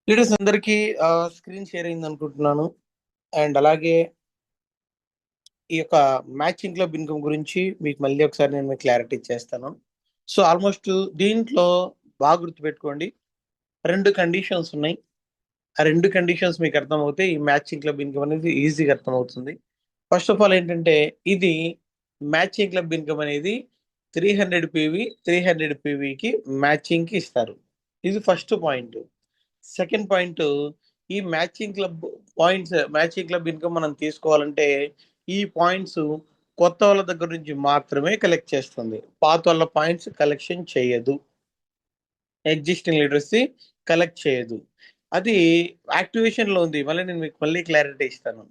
Leaders అందరికీ screen share అయింది అనుకుంటున్నాను. అండ్ అలాగే ఈ యొక్క మ్యాచింగ్ క్లబ్ ఇన్కమ్ గురించి మీకు మళ్ళీ ఒకసారి నేను మీకు క్లారిటీ ఇచ్చేస్తాను. సో ఆల్మోస్ట్ దీంట్లో బాగా గుర్తుపెట్టుకోండి. 2 కండిషన్స్ ఉన్నాయి. ఆ 2 కండిషన్స్ మీకు అర్థమవుతే ఈ మ్యాచింగ్ క్లబ్ ఇన్కమ్ అనేది ఈజీగా అర్థమవుతుంది. ఫస్ట్ ఆఫ్ ఆల్ ఏంటంటే ఇది మ్యాచింగ్ క్లబ్ ఇన్కమ్ అనేది 300 పీవీ 300 పీవీకి మ్యాచింగ్కి ఇస్తారు. ఇది ఫస్ట్ పాయింట్. సెకండ్ పాయింట్, ఈ మ్యాచింగ్ క్లబ్ ఇన్కమ్ మనం తీసుకోవాలంటే ఈ పాయింట్స్ కొత్త వాళ్ళ దగ్గర నుంచి మాత్రమే కలెక్ట్ చేస్తుంది. పాత వాళ్ళ పాయింట్స్ కలెక్షన్ చేయదు. ఎగ్జిస్టింగ్ లీడర్స్ కలెక్ట్ చేయదు. అది యాక్టివేషన్ లో ఉంది. మళ్ళీ నేను మీకు మళ్ళీ క్లారిటీ ఇస్తాను.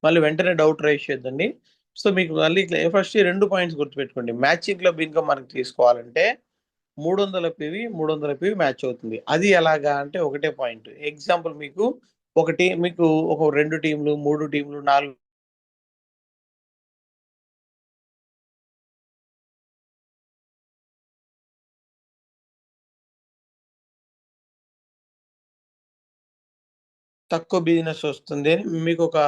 మళ్ళీ వెంటనే డౌట్ రైజ్ చేయొద్దండి. సో మీకు మళ్ళీ ఫస్ట్ ఈ 2 పాయింట్స్ గుర్తుపెట్టుకోండి. మ్యాచింగ్ క్లబ్ ఇన్కమ్ మనకు తీసుకోవాలంటే 300 పీవీ మ్యాచ్ అవుతుంది. అది ఎలాగా అంటే ఒకటే పాయింట్. ఎగ్జాంపుల్ మీకు ఒక 2 టీంలు, 3 టీంలు, 4 తక్కువ బిజినెస్ వస్తుంది అని మీకు ఒక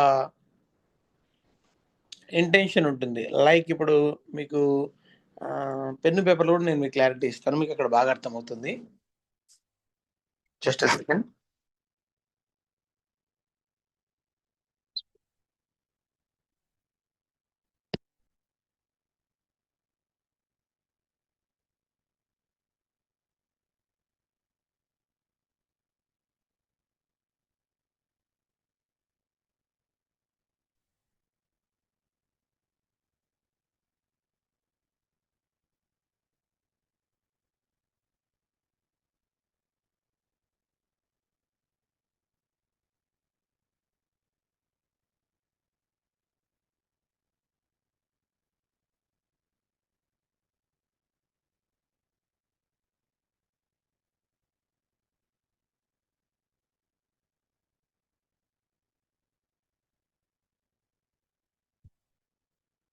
ఇంటెన్షన్ ఉంటుంది. లైక్ ఇప్పుడు మీకు పెన్ను పేపర్‌లో కూడా నేను మీకు క్లారిటీ ఇస్తాను. మీకు అక్కడ బాగా అర్థమవుతుంది. Just a second.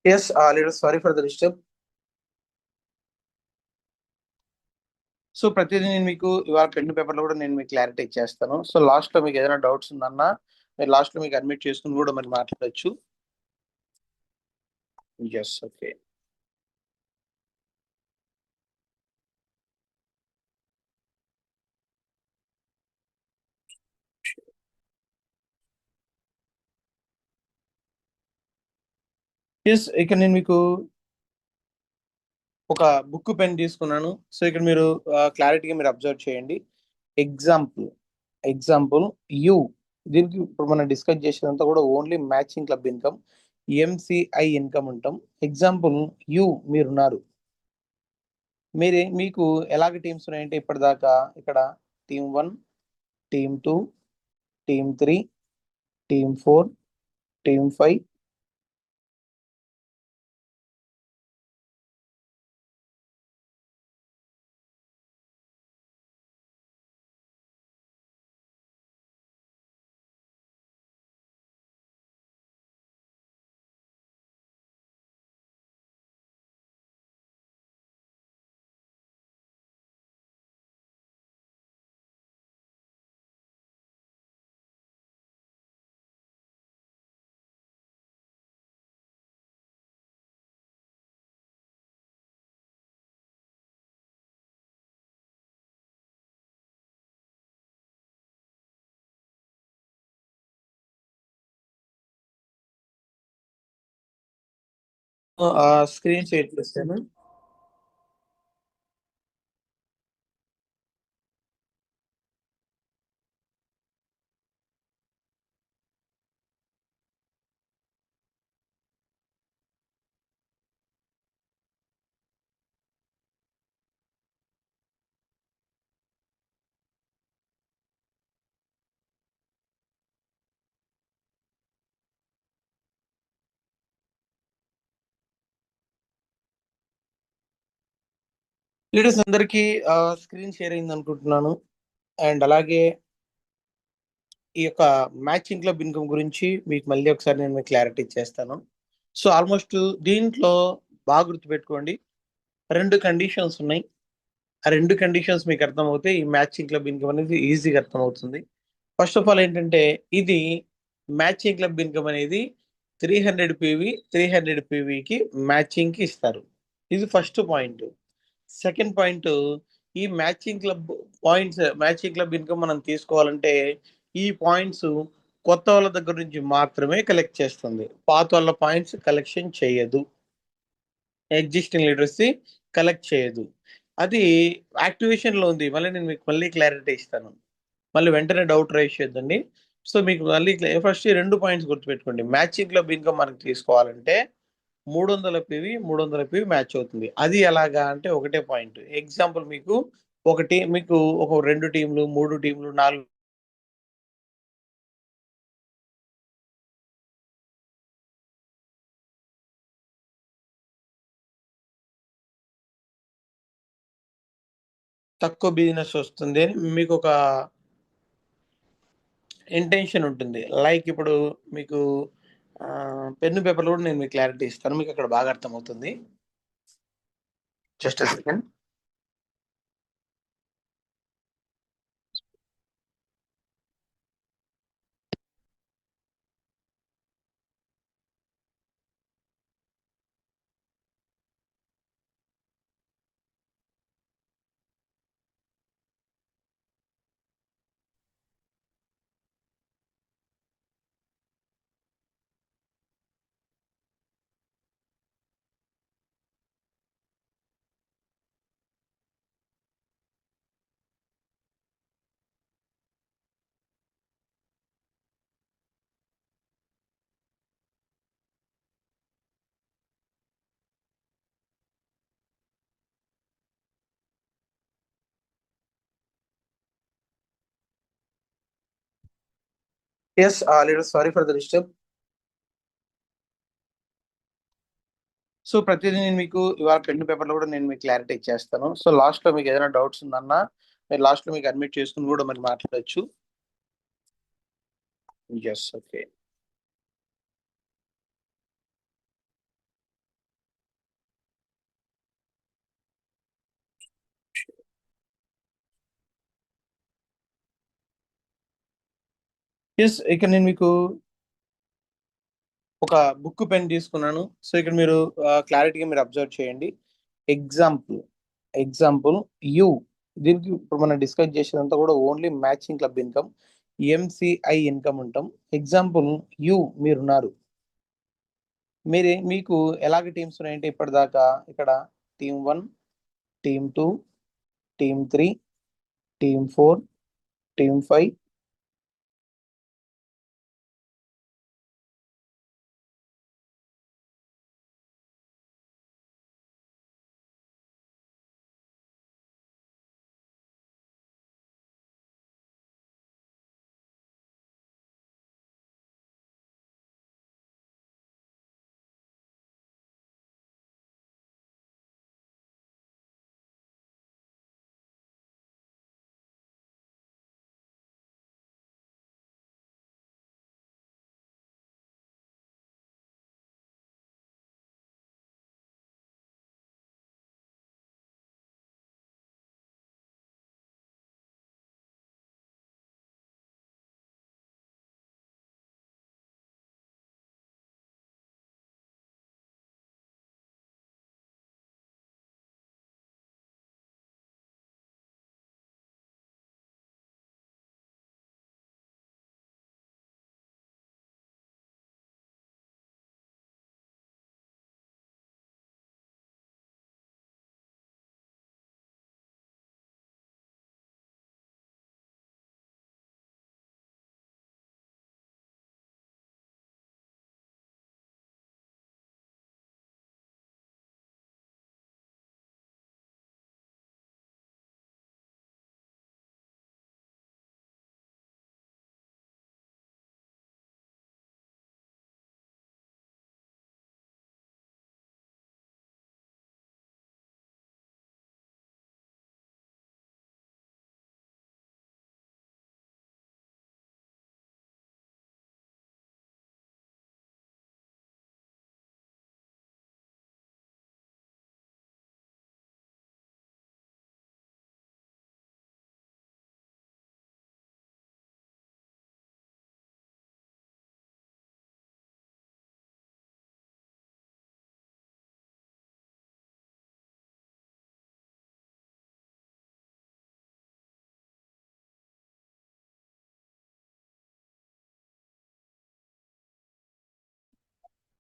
Yes, leader, sorry for the disturb. So ప్రతిదీ నేను మీకు ఇవాళ పెన్ను పేపర్‌లో కూడా నేను మీకు క్లారిటీ ఇచ్చేస్తాను. సో లాస్ట్‌లో మీకు ఏదైనా డౌట్స్ ఉందన్నా మీరు లాస్ట్‌లో మీకు అడ్మిట్ చేసుకొని కూడా మరి మాట్లాడొచ్చు. యెస్. ఓకే. యెస్, ఇక్కడ నేను మీకు ఒక బుక్ పెన్ తీసుకున్నాను. సో ఇక్కడ మీరు క్లారిటీగా మీరు అబ్జర్వ్ చేయండి. ఎగ్జాంపుల్ ఎగ్జాంపుల్ యు దీనికి ఇప్పుడు మనం డిస్కస్ చేసేదంతా కూడా only matching club income, MCI income ఉంటాం. ఎగ్జాంపుల్ యు మీరున్నారు. మీకు ఎలాగ టీమ్స్ ఉన్నాయంటే ఇప్పటిదాకా ఇక్కడ team 1, team 2, team 3, team 4, team 5. Screen share చేస్తాను. లీడర్స్ అందరికీ స్క్రీన్ షేర్ అయింది అనుకుంటున్నాను. అండ్ అలాగే ఈ యొక్క మ్యాచింగ్ క్లబ్ ఇన్కమ్ గురించి మీకు మళ్ళీ ఒకసారి నేను మీకు క్లారిటీ ఇచ్చేస్తాను. సో ఆల్మోస్ట్ దీంట్లో బాగా గుర్తుపెట్టుకోండి. 2 కండిషన్స్ ఉన్నాయి. ఆ 2 కండిషన్స్ మీకు అర్థమవుతే ఈ మ్యాచింగ్ క్లబ్ ఇన్కమ్ అనేది ఈజీగా అర్థమవుతుంది. ఫస్ట్ ఆఫ్ ఆల్ ఏంటంటే ఇది మ్యాచింగ్ క్లబ్ ఇన్కమ్ అనేది 300 PV 300 PVకి మ్యాచింగ్కి ఇస్తారు. ఇది ఫస్ట్ పాయింట్. సెకండ్ పాయింట్, ఈ మ్యాచింగ్ క్లబ్ ఇన్కమ్ మనం తీసుకోవాలంటే ఈ పాయింట్స్ కొత్త వాళ్ళ దగ్గర నుంచి మాత్రమే కలెక్ట్ చేస్తుంది. పాత వాళ్ళ పాయింట్స్ కలెక్షన్ చేయదు. ఎగ్జిస్టింగ్ లీడర్స్ కలెక్ట్ చేయదు. అది యాక్టివేషన్ లో ఉంది. మళ్ళీ నేను మీకు మళ్ళీ క్లారిటీ ఇస్తాను. మళ్ళీ వెంటనే డౌట్ రైజ్ చేయొద్దండి. సో మీకు మళ్ళీ ఫస్ట్ ఈ 2 పాయింట్స్ గుర్తుపెట్టుకోండి. మ్యాచింగ్ క్లబ్ ఇన్కమ్ మనకు తీసుకోవాలంటే 300 PV మ్యాచ్ అవుతుంది. అది ఎలాగా అంటే ఒకటే పాయింట్. ఎగ్జాంపుల్ మీకు ఒక 2 టీంలు, 3 టీంలు, 4 తక్కువ బిజినెస్ వస్తుంది అని మీకు ఒక ఇంటెన్షన్ ఉంటుంది. లైక్ ఇప్పుడు మీకు పెన్ను పేపర్‌లో కూడా నేను మీకు క్లారిటీ ఇస్తాను. మీకు అక్కడ బాగా అర్థమవుతుంది. Just a second. Yes, leader, sorry for the disturb. So ప్రతిదీ నేను మీకు ఇవాళ పెన్ను పేపర్‌లో కూడా నేను మీకు క్లారిటీ ఇచ్చేస్తాను. సో లాస్ట్‌లో మీకు ఏదైనా డౌట్స్ ఉందన్నా మీరు లాస్ట్‌లో మీకు అడ్మిట్ చేసుకొని కూడా మరి మాట్లాడొచ్చు. యెస్. ఓకే. యెస్. ఇక్కడ నేను మీకు ఒక బుక్ పెన్ తీసుకున్నాను. సో ఇక్కడ మీరు క్లారిటీగా మీరు అబ్జర్వ్ చేయండి. ఎగ్జాంపుల్, ఎగ్జాంపుల్ యు, దీనికి ఇప్పుడు మనం డిస్కస్ చేసేదంతా కూడా only matching club income, MCI income ఉంటాం. ఎగ్జాంపుల్ యు మీరున్నారు. మీకు ఎలాగ టీమ్స్ ఉన్నాయంటే ఇప్పటిదాకా ఇక్కడ team 1, team 2, team 3, team 4, team 5,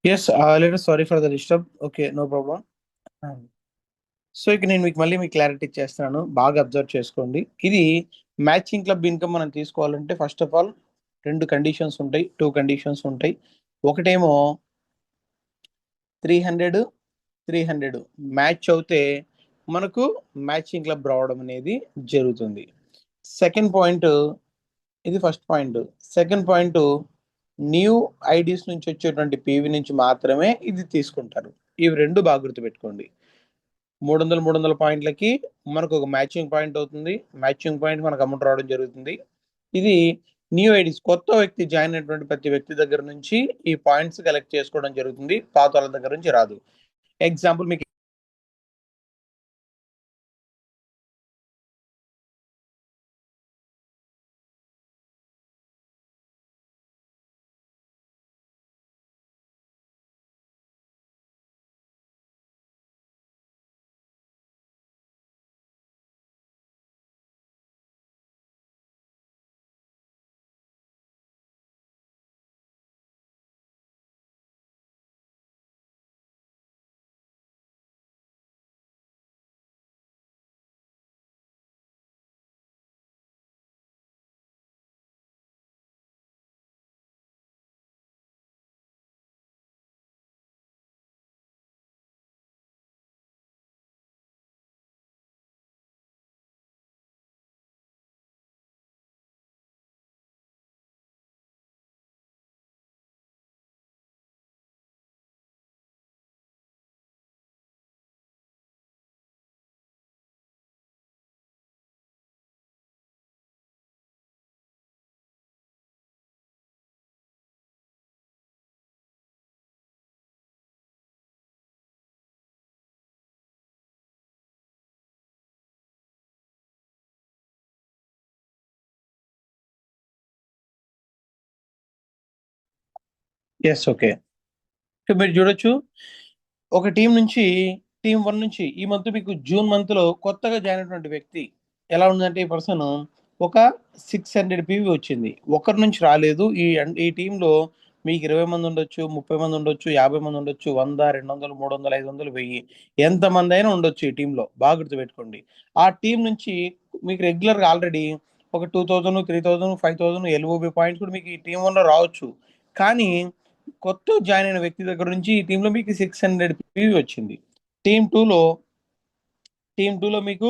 yes later sorry for the disturb. Okay, no problem. So ఇక నేను మీకు క్లారిటీ ఇచ్చేస్తున్నాను, బాగా అబ్జర్వ్ చేసుకోండి. ఇది మ్యాచింగ్ క్లబ్ ఇన్కమ్ మనం తీసుకోవాలంటే ఫస్ట్ ఆఫ్ ఆల్ రెండు కండిషన్స్ ఉంటాయి, టూ కండిషన్స్ ఉంటాయి. ఒకటేమో 300 300 మ్యాచ్ అవుతే మనకు మ్యాచింగ్ క్లబ్ రావడం అనేది జరుగుతుంది. సెకండ్ పాయింట్, ఇది first point. Second point, new IDs నుంచి వచ్చేటువంటి పీవీ నుంచి మాత్రమే ఇది తీసుకుంటారు. ఇవి రెండు బాగా గుర్తుపెట్టుకోండి. 300 పాయింట్లకి మనకు ఒక మ్యాచింగ్ పాయింట్ అవుతుంది. మ్యాచింగ్ పాయింట్ మనకు అమౌంట్ రావడం జరుగుతుంది. ఇది న్యూ ఐడీస్, కొత్త వ్యక్తి జాయిన్ అయినటువంటి ప్రతి వ్యక్తి దగ్గర నుంచి ఈ పాయింట్స్ కలెక్ట్ చేసుకోవడం జరుగుతుంది, పాత వాళ్ళ దగ్గర నుంచి రాదు. ఎగ్జాంపుల్ మీకు ఎస్ ఓకే, మీరు చూడొచ్చు ఒక టీం నుంచి, టీం వన్ నుంచి ఈ మంత్ మీకు జూన్ మంత్ లో కొత్తగా జాయిన్ అయినటువంటి వ్యక్తి ఎలా ఉందంటే ఈ పర్సన్ ఒక 600 పీవీ వచ్చింది. ఒకరి నుంచి రాలేదు. ఈ టీంలో మీకు 20 మంది ఉండొచ్చు, 30 మంది ఉండొచ్చు, 50 మంది ఉండొచ్చు, 100, 200, 300, 500, 1000 ఎంతమంది అయినా ఉండొచ్చు ఈ టీంలో, బాగా గుర్తుపెట్టుకోండి. ఆ టీం నుంచి మీకు రెగ్యులర్గా ఆల్రెడీ ఒక 2000, 3000, 5000 ఎల్ఓబి పాయింట్స్ కూడా మీకు ఈ టీం వన్లో రావచ్చు. కానీ కొత్త జాయిన్ అయిన వ్యక్తి దగ్గర నుంచి ఈ టీంలో మీకు 600 పీవీ వచ్చింది. టీమ్ టూలో టీమ్ టూలో మీకు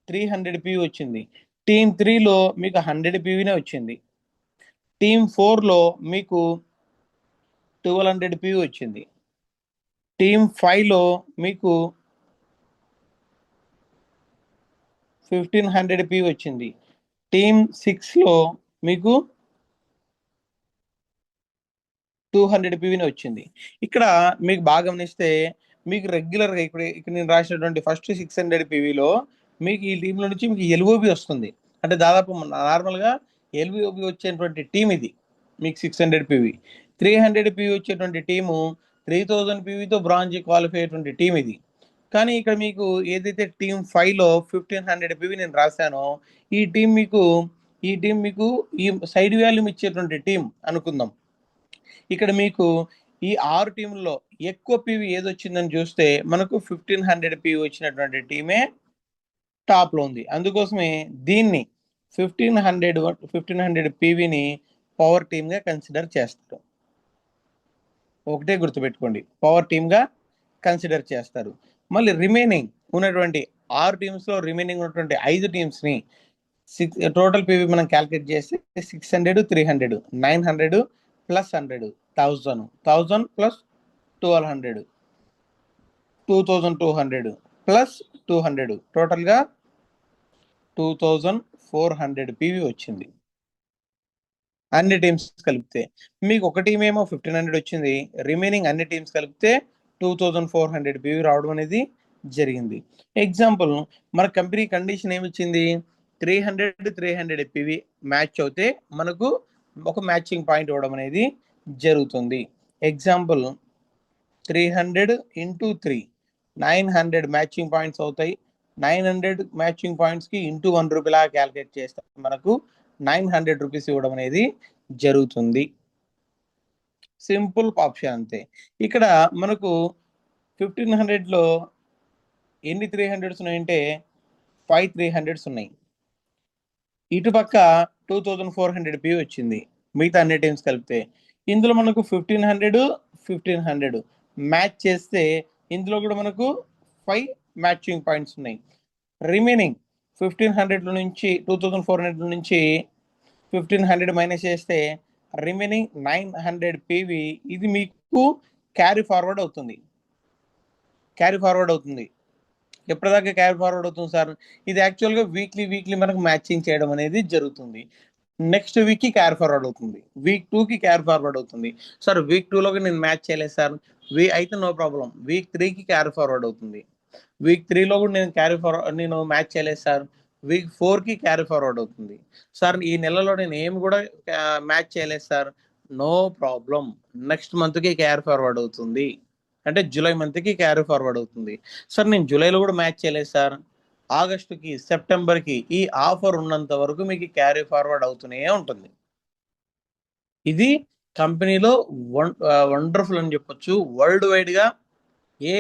300 పీవీ వచ్చింది. టీమ్ త్రీలో మీకు 100 పీవీనే వచ్చింది. టీమ్ ఫోర్లో మీకు 1200 పీవీ వచ్చింది. టీమ్ ఫైవ్లో మీకు 1500 పీవీ వచ్చింది. టీమ్ సిక్స్లో మీకు 200 పీవీనే వచ్చింది. ఇక్కడ మీకు బాగా గమనిస్తే మీకు రెగ్యులర్గా ఇక్కడ నేను రాసినటువంటి ఫస్ట్ 600 పీవీలో మీకు ఈ టీంలో నుంచి మీకు ఎల్ఓబి వస్తుంది. అంటే దాదాపు నార్మల్గా ఎల్ఓబి వచ్చేటువంటి టీం ఇది మీకు 600 పీవీ. 300 పీవీ వచ్చేటువంటి టీము 3000 పీవీతో బ్రాంజ్ క్వాలిఫై అయ్యేటువంటి టీం ఇది. కానీ ఇక్కడ మీకు ఏదైతే టీం ఫైవ్లో 1500 పీవీ నేను రాశానో ఈ టీం మీకు ఈ సైడ్ వాల్యూమ్ ఇచ్చేటువంటి టీం అనుకుందాం. ఇక్కడ మీకు ఈ 6 టీంల్లో ఎక్కువ పీవీ ఏది వచ్చిందని చూస్తే మనకు 1500 పీవీ వచ్చినటువంటి టీమే టాప్ లో ఉంది. అందుకోసమే దీన్ని 1500 పీవీని పవర్ టీమ్ గా కన్సిడర్ చేస్తారు. ఒకటే గుర్తుపెట్టుకోండి, పవర్ టీమ్ గా కన్సిడర్ చేస్తారు. మళ్ళీ రిమైనింగ్ ఉన్నటువంటి 6 టీమ్స్ లో రిమైనింగ్ ఉన్నటువంటి 5 టీమ్స్ ని టోటల్ పీవీ మనం క్యాల్కులేట్ చేస్తే 600, 300, 900 ప్లస్ 100, 1000 ప్లస్ 1200, 2200 ప్లస్ 200, టోటల్ గా 2400 పీవీ వచ్చింది అన్ని టీమ్స్ కలిపితే. మీకు ఒక టీం ఏమో 1500 వచ్చింది, రిమైనింగ్ అన్ని టీమ్స్ కలిపితే 2400 పీవీ రావడం అనేది జరిగింది. ఎగ్జాంపుల్, మన కంపెనీ కండిషన్ ఏమిచ్చింది, 300 పీవీ మ్యాచ్ అవుతే మనకు ఒక మ్యాచింగ్ పాయింట్ ఇవ్వడం అనేది జరుగుతుంది. ఎగ్జాంపుల్ 300 ఇంటూ 3 900 మ్యాచింగ్ పాయింట్స్ అవుతాయి. 900 మ్యాచింగ్ పాయింట్స్ కి ఇంటూ 1 రూపీలా క్యాల్కులేట్ చేస్తే మనకు 900 రూపీస్ ఇవ్వడం అనేది జరుగుతుంది. సింపుల్ ఆప్షన్ అంతే. ఇక్కడ మనకు 1500లో ఎన్ని 300s ఉన్నాయంటే 5 300s ఉన్నాయి. ఇటుపక్క 2400 పి వచ్చింది మిగతా అన్ని టీమ్స్ కలిపితే. ఇందులో మనకు 1500 మ్యాచ్ చేస్తే ఇందులో కూడా మనకు 5 మ్యాచింగ్ పాయింట్స్ ఉన్నాయి. రిమైనింగ్ 1500 నుంచి 2400 నుంచి 1500 మైనస్ చేస్తే రిమైనింగ్ 900 పివి ఇది మీకు క్యారీ ఫార్వర్డ్ అవుతుంది. ఎప్పటిదాకా క్యారీ ఫార్వర్డ్ అవుతుంది సార్? ఇది యాక్చువల్గా వీక్లీ మనకు మ్యాచింగ్ చేయడం అనేది జరుగుతుంది. నెక్స్ట్ వీక్ కి క్యారీ ఫార్వర్డ్ అవుతుంది, వీక్ 2కి క్యారీ ఫార్వర్డ్ అవుతుంది. సార్ వీక్ 2లోకి నేను మ్యాచ్ చేయలేదు సార్, అయితే నో ప్రాబ్లం, వీక్ 3కి క్యారీ ఫార్వర్డ్ అవుతుంది. వీక్ 3లో కూడా నేను మ్యాచ్ చేయలేదు సార్, వీక్ 4కి క్యారీ ఫార్వర్డ్ అవుతుంది. సార్ ఈ నెలలో నేను ఏమి కూడా మ్యాచ్ చేయలేదు సార్, నో ప్రాబ్లం, నెక్స్ట్ మంత్కి క్యారీ ఫార్వర్డ్ అవుతుంది. అంటే జూలై మంత్కి క్యారీ ఫార్వర్డ్ అవుతుంది. సార్ నేను జూలైలో కూడా మ్యాచ్ చేయలేదు సార్, ఆగస్టుకి సెప్టెంబర్కి ఈ ఆఫర్ ఉన్నంత వరకు మీకు క్యారీ ఫార్వర్డ్ అవుతూనే ఉంటుంది. ఇది కంపెనీలో వండర్ఫుల్ అని చెప్పొచ్చు. వరల్డ్ వైడ్గా ఏ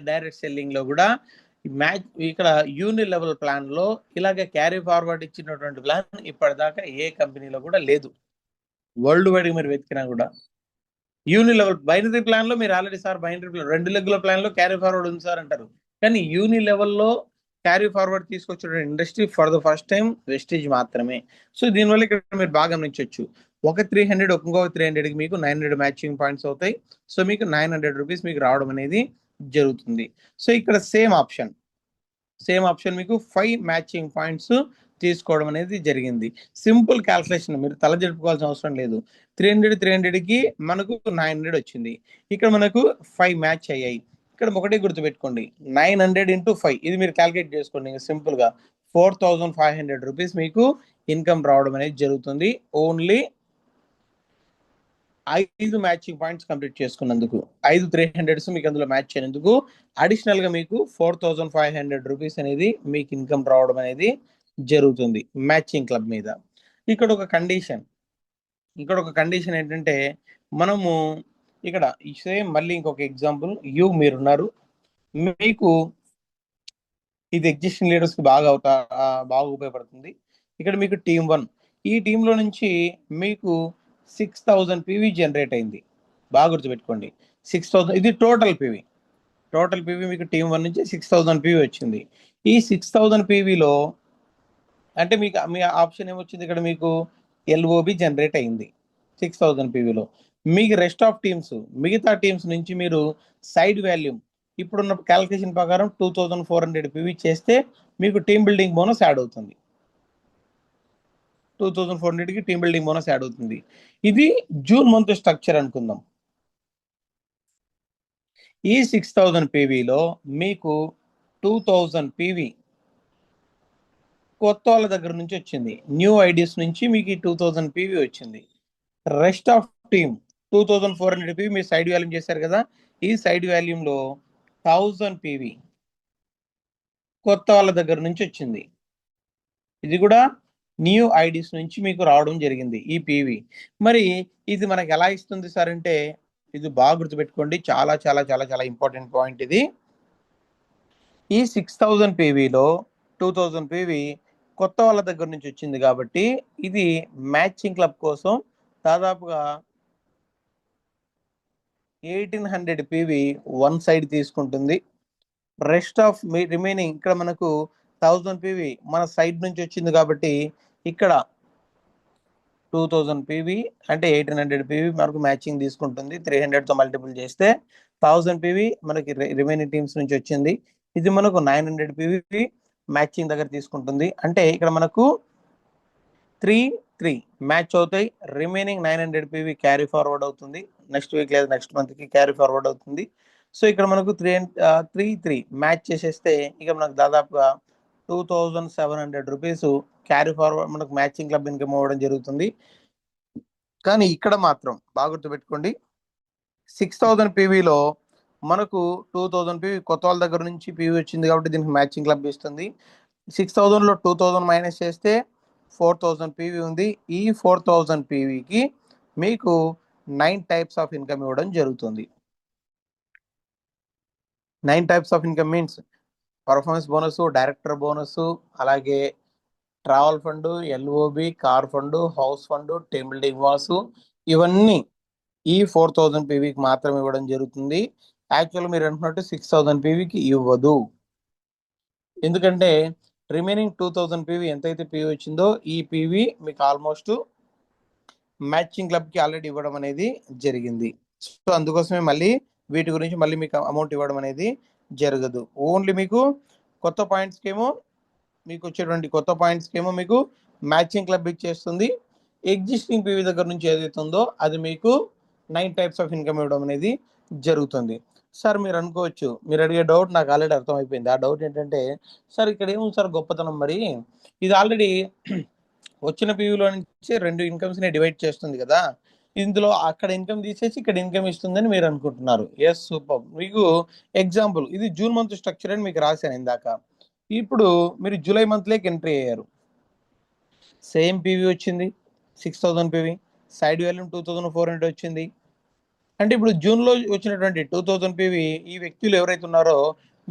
డైరెక్ట్ సెల్లింగ్లో కూడా మ్యాచ్ ఇక్కడ యూని లెవెల్ ప్లాన్లో ఇలాగ క్యారీ ఫార్వర్డ్ ఇచ్చినటువంటి ప్లాన్ ఇప్పటిదాకా ఏ కంపెనీలో కూడా లేదు. వరల్డ్ వైడ్గా మీరు వెతికినా కూడా యూని లెవెల్ బైనరీ ప్లాన్లో మీరు ఆల్రెడీ సార్ బైనరీ ప్లాన్ 2 లెగ్గుల ప్లాన్లో క్యారీ ఫార్వర్డ్ ఉంది సార్ అంటారు. కానీ యూని లెవెల్లో క్యారీ ఫార్వర్డ్ తీసుకొచ్చిన industry for the first time wastage మాత్రమే. సో దీనివల్ల ఇక్కడ మీరు బాగా గమనించవచ్చు. ఒక 300 ఇంకొక 300కి మీకు 900 మ్యాచింగ్ పాయింట్స్ అవుతాయి. సో మీకు 900 రూపీస్ మీకు రావడం అనేది జరుగుతుంది. సో ఇక్కడ సేమ్ ఆప్షన్ మీకు 5 మ్యాచింగ్ పాయింట్స్ తీసుకోవడం అనేది జరిగింది. సింపుల్ క్యాల్కులేషన్, మీరు తల జరుపుకోవాల్సిన అవసరం లేదు. 300కి మనకు 900 వచ్చింది. ఇక్కడ మనకు 5 మ్యాచ్ అయ్యాయి. ఇక్కడ ఒకటే గుర్తుపెట్టుకోండి, 900 × 5 ఇది మీరు క్యాల్కులేట్ చేసుకోండి సింపుల్ గా. 4500 రూపీస్ మీకు ఇన్కమ్ రావడం అనేది జరుగుతుంది. ఓన్లీ 5 మ్యాచింగ్ పాయింట్స్ కంప్లీట్ చేసుకున్నందుకు, 5 300s మీకు అందులో మ్యాచ్ చేయనందుకు అడిషనల్ గా మీకు 4500 రూపీస్ అనేది మీకు ఇన్కమ్ రావడం అనేది జరుగుతుంది మ్యాచింగ్ క్లబ్ మీద. ఇక్కడ ఒక కండిషన్ ఏంటంటే, మనము ఇక్కడ సేమ్ మళ్ళీ ఇంకొక ఎగ్జాంపుల్, మీరున్నారు, మీకు ఇది ఎగ్జిస్టింగ్ లీడర్స్ కి బాగా ఉపయోగపడుతుంది. ఇక్కడ మీకు టీమ్ 1, ఈ టీంలో నుంచి మీకు 6000 పివి జనరేట్ అయింది. బాగా గుర్తుపెట్టుకోండి, 6000 ఇది టోటల్ పివి మీకు టీమ్ 1 నుంచి 6000 పివి వచ్చింది. ఈ 6000 పివిలో అంటే మీకు మీ ఆప్షన్ ఏమొచ్చింది, ఇక్కడ మీకు ఎల్ఓబి జనరేట్ అయింది 6000 పివిలో. మీకు రెస్ట్ ఆఫ్ టీమ్స్, మిగతా టీమ్స్ నుంచి మీరు సైడ్ వాల్యూమ్ ఇప్పుడున్న క్యాలిక్యులేషన్ ప్రకారం 2400 పివి చేస్తే మీకు టీమ్ బిల్డింగ్ బోనస్ యాడ్ అవుతుంది. 2400కి టీమ్ బిల్డింగ్ బోనస్ యాడ్ అవుతుంది. ఇది జూన్ మంత్ స్ట్రక్చర్ అనుకుందాం. ఈ 6000 పివిలో మీకు 2000 పివి కొత్త వాళ్ళ దగ్గర నుంచి వచ్చింది, న్యూ ఐడియాస్ నుంచి మీకు ఈ 2000 పివి వచ్చింది. రెస్ట్ ఆఫ్ టీమ్ 2400 పివి మీరు సైడ్ వాల్యూమ్ చేశారు కదా, ఈ సైడ్ వాల్యూమ్లో 1000 పివి కొత్త వాళ్ళ దగ్గర నుంచి వచ్చింది. ఇది కూడా న్యూ ఐడిస్ నుంచి మీకు రావడం జరిగింది ఈ పివి. మరి ఇది మనకు ఎలా ఇస్తుంది సార్ అంటే, ఇది బాగా గుర్తుపెట్టుకోండి, చాలా చాలా చాలా చాలా ఇంపార్టెంట్ పాయింట్ ఇది. ఈ 6000 పివిలో 2000 పివి కొత్త వాళ్ళ దగ్గర నుంచి వచ్చింది కాబట్టి ఇది మ్యాచింగ్ క్లబ్ కోసం దాదాపుగా 1800 పివి వన్ సైడ్ తీసుకుంటుంది. రెస్ట్ ఆఫ్ రిమైనింగ్ ఇక్కడ మనకు 1000 పివి మన సైడ్ నుంచి వచ్చింది కాబట్టి ఇక్కడ 2000 పివి అంటే 1800 పివి మనకు మ్యాచింగ్ తీసుకుంటుంది. 300తో మల్టిపుల్ చేస్తే 1000 పివి మనకి రిమైనింగ్ టీమ్స్ నుంచి వచ్చింది. ఇది మనకు 900 పివి మ్యాచింగ్ దగ్గర తీసుకుంటుంది. అంటే ఇక్కడ మనకు 3-3 మ్యాచ్ అవుతాయి. రిమైనింగ్ 900 పివి క్యారీ ఫార్వర్డ్ అవుతుంది, నెక్స్ట్ వీక్ లేదా నెక్స్ట్ మంత్కి క్యారీ ఫార్వర్డ్ అవుతుంది. సో ఇక్కడ మనకు 3-3 మ్యాచ్ చేసేస్తే ఇక మనకు దాదాపుగా 2700 రూపీస్ క్యారీ ఫార్వర్డ్ మనకు మ్యాచింగ్ క్లబ్ ఇన్కమ్ అవ్వడం జరుగుతుంది. కానీ ఇక్కడ మాత్రం బాగా గుర్తుపెట్టుకోండి, 6000 పివిలో మనకు 2000 పివి కొత్త వాళ్ళ దగ్గర నుంచి పివి వచ్చింది కాబట్టి దీనికి మ్యాచింగ్ క్లబ్ ఇస్తుంది. 6000లో 2000 మైనస్ చేస్తే 4000 పివి ఉంది. ఈ 4000 పివికి మీకు 9 టైప్స్ ఆఫ్ ఇన్కమ్ ఇవ్వడం జరుగుతుంది. 9 types of income means performance bonus, director bonus, అలాగే travel fund, LOB, car fund, house fund, team building bonus, ఇవన్నీ ఈ 4000 పీవీకి మాత్రం ఇవ్వడం జరుగుతుంది. యాక్చువల్ మీరు అంటున్నట్టు 6000 పీవీకి ఇవ్వదు. ఎందుకంటే రిమైనింగ్ 2000 పీవీ ఎంతైతే పీవీ వచ్చిందో ఈ పీవీ మీకు ఆల్మోస్ట్ మ్యాచింగ్ క్లబ్ కి ఆల్రెడీ ఇవ్వడం అనేది జరిగింది. సో అందుకోసమే మళ్ళీ వీటి గురించి మళ్ళీ మీకు అమౌంట్ ఇవ్వడం అనేది జరగదు. ఓన్లీ మీకు కొత్త పాయింట్స్కి ఏమో మీకు వచ్చేటువంటి కొత్త పాయింట్స్కి ఏమో మీకు మ్యాచింగ్ క్లబ్ ఇచ్చేస్తుంది. ఎగ్జిస్టింగ్ పీవీ దగ్గర నుంచి ఏదైతే ఉందో అది మీకు 9 టైప్స్ ఆఫ్ ఇన్కమ్ ఇవ్వడం అనేది జరుగుతుంది. సార్ మీరు అనుకోవచ్చు, మీరు అడిగే డౌట్ నాకు ఆల్రెడీ అర్థమైపోయింది. ఆ డౌట్ ఏంటంటే, సార్ ఇక్కడ ఏముంది సార్ గొప్పతనం, మరి ఇది ఆల్రెడీ వచ్చిన పీవీలో నుంచి 2 ఇన్కమ్స్ ని డివైడ్ చేస్తుంది కదా, ఇందులో అక్కడ ఇన్కమ్ తీసేసి ఇక్కడ ఇన్కమ్ ఇస్తుందని మీరు అనుకుంటున్నారు. Yes, super. మీకు ఎగ్జాంపుల్ ఇది జూన్ మంత్ స్ట్రక్చర్ అని మీకు రాశాను ఇందాక. ఇప్పుడు మీరు జూలై మంత్లోకి ఎంట్రీ అయ్యారు. సేమ్ పీవీ వచ్చింది 6000 పీవీ, సైడ్ వాల్యూమ్ 2400 వచ్చింది. అంటే ఇప్పుడు జూన్లో వచ్చినటువంటి 2000 పీవీ ఈ వ్యక్తులు ఎవరైతే ఉన్నారో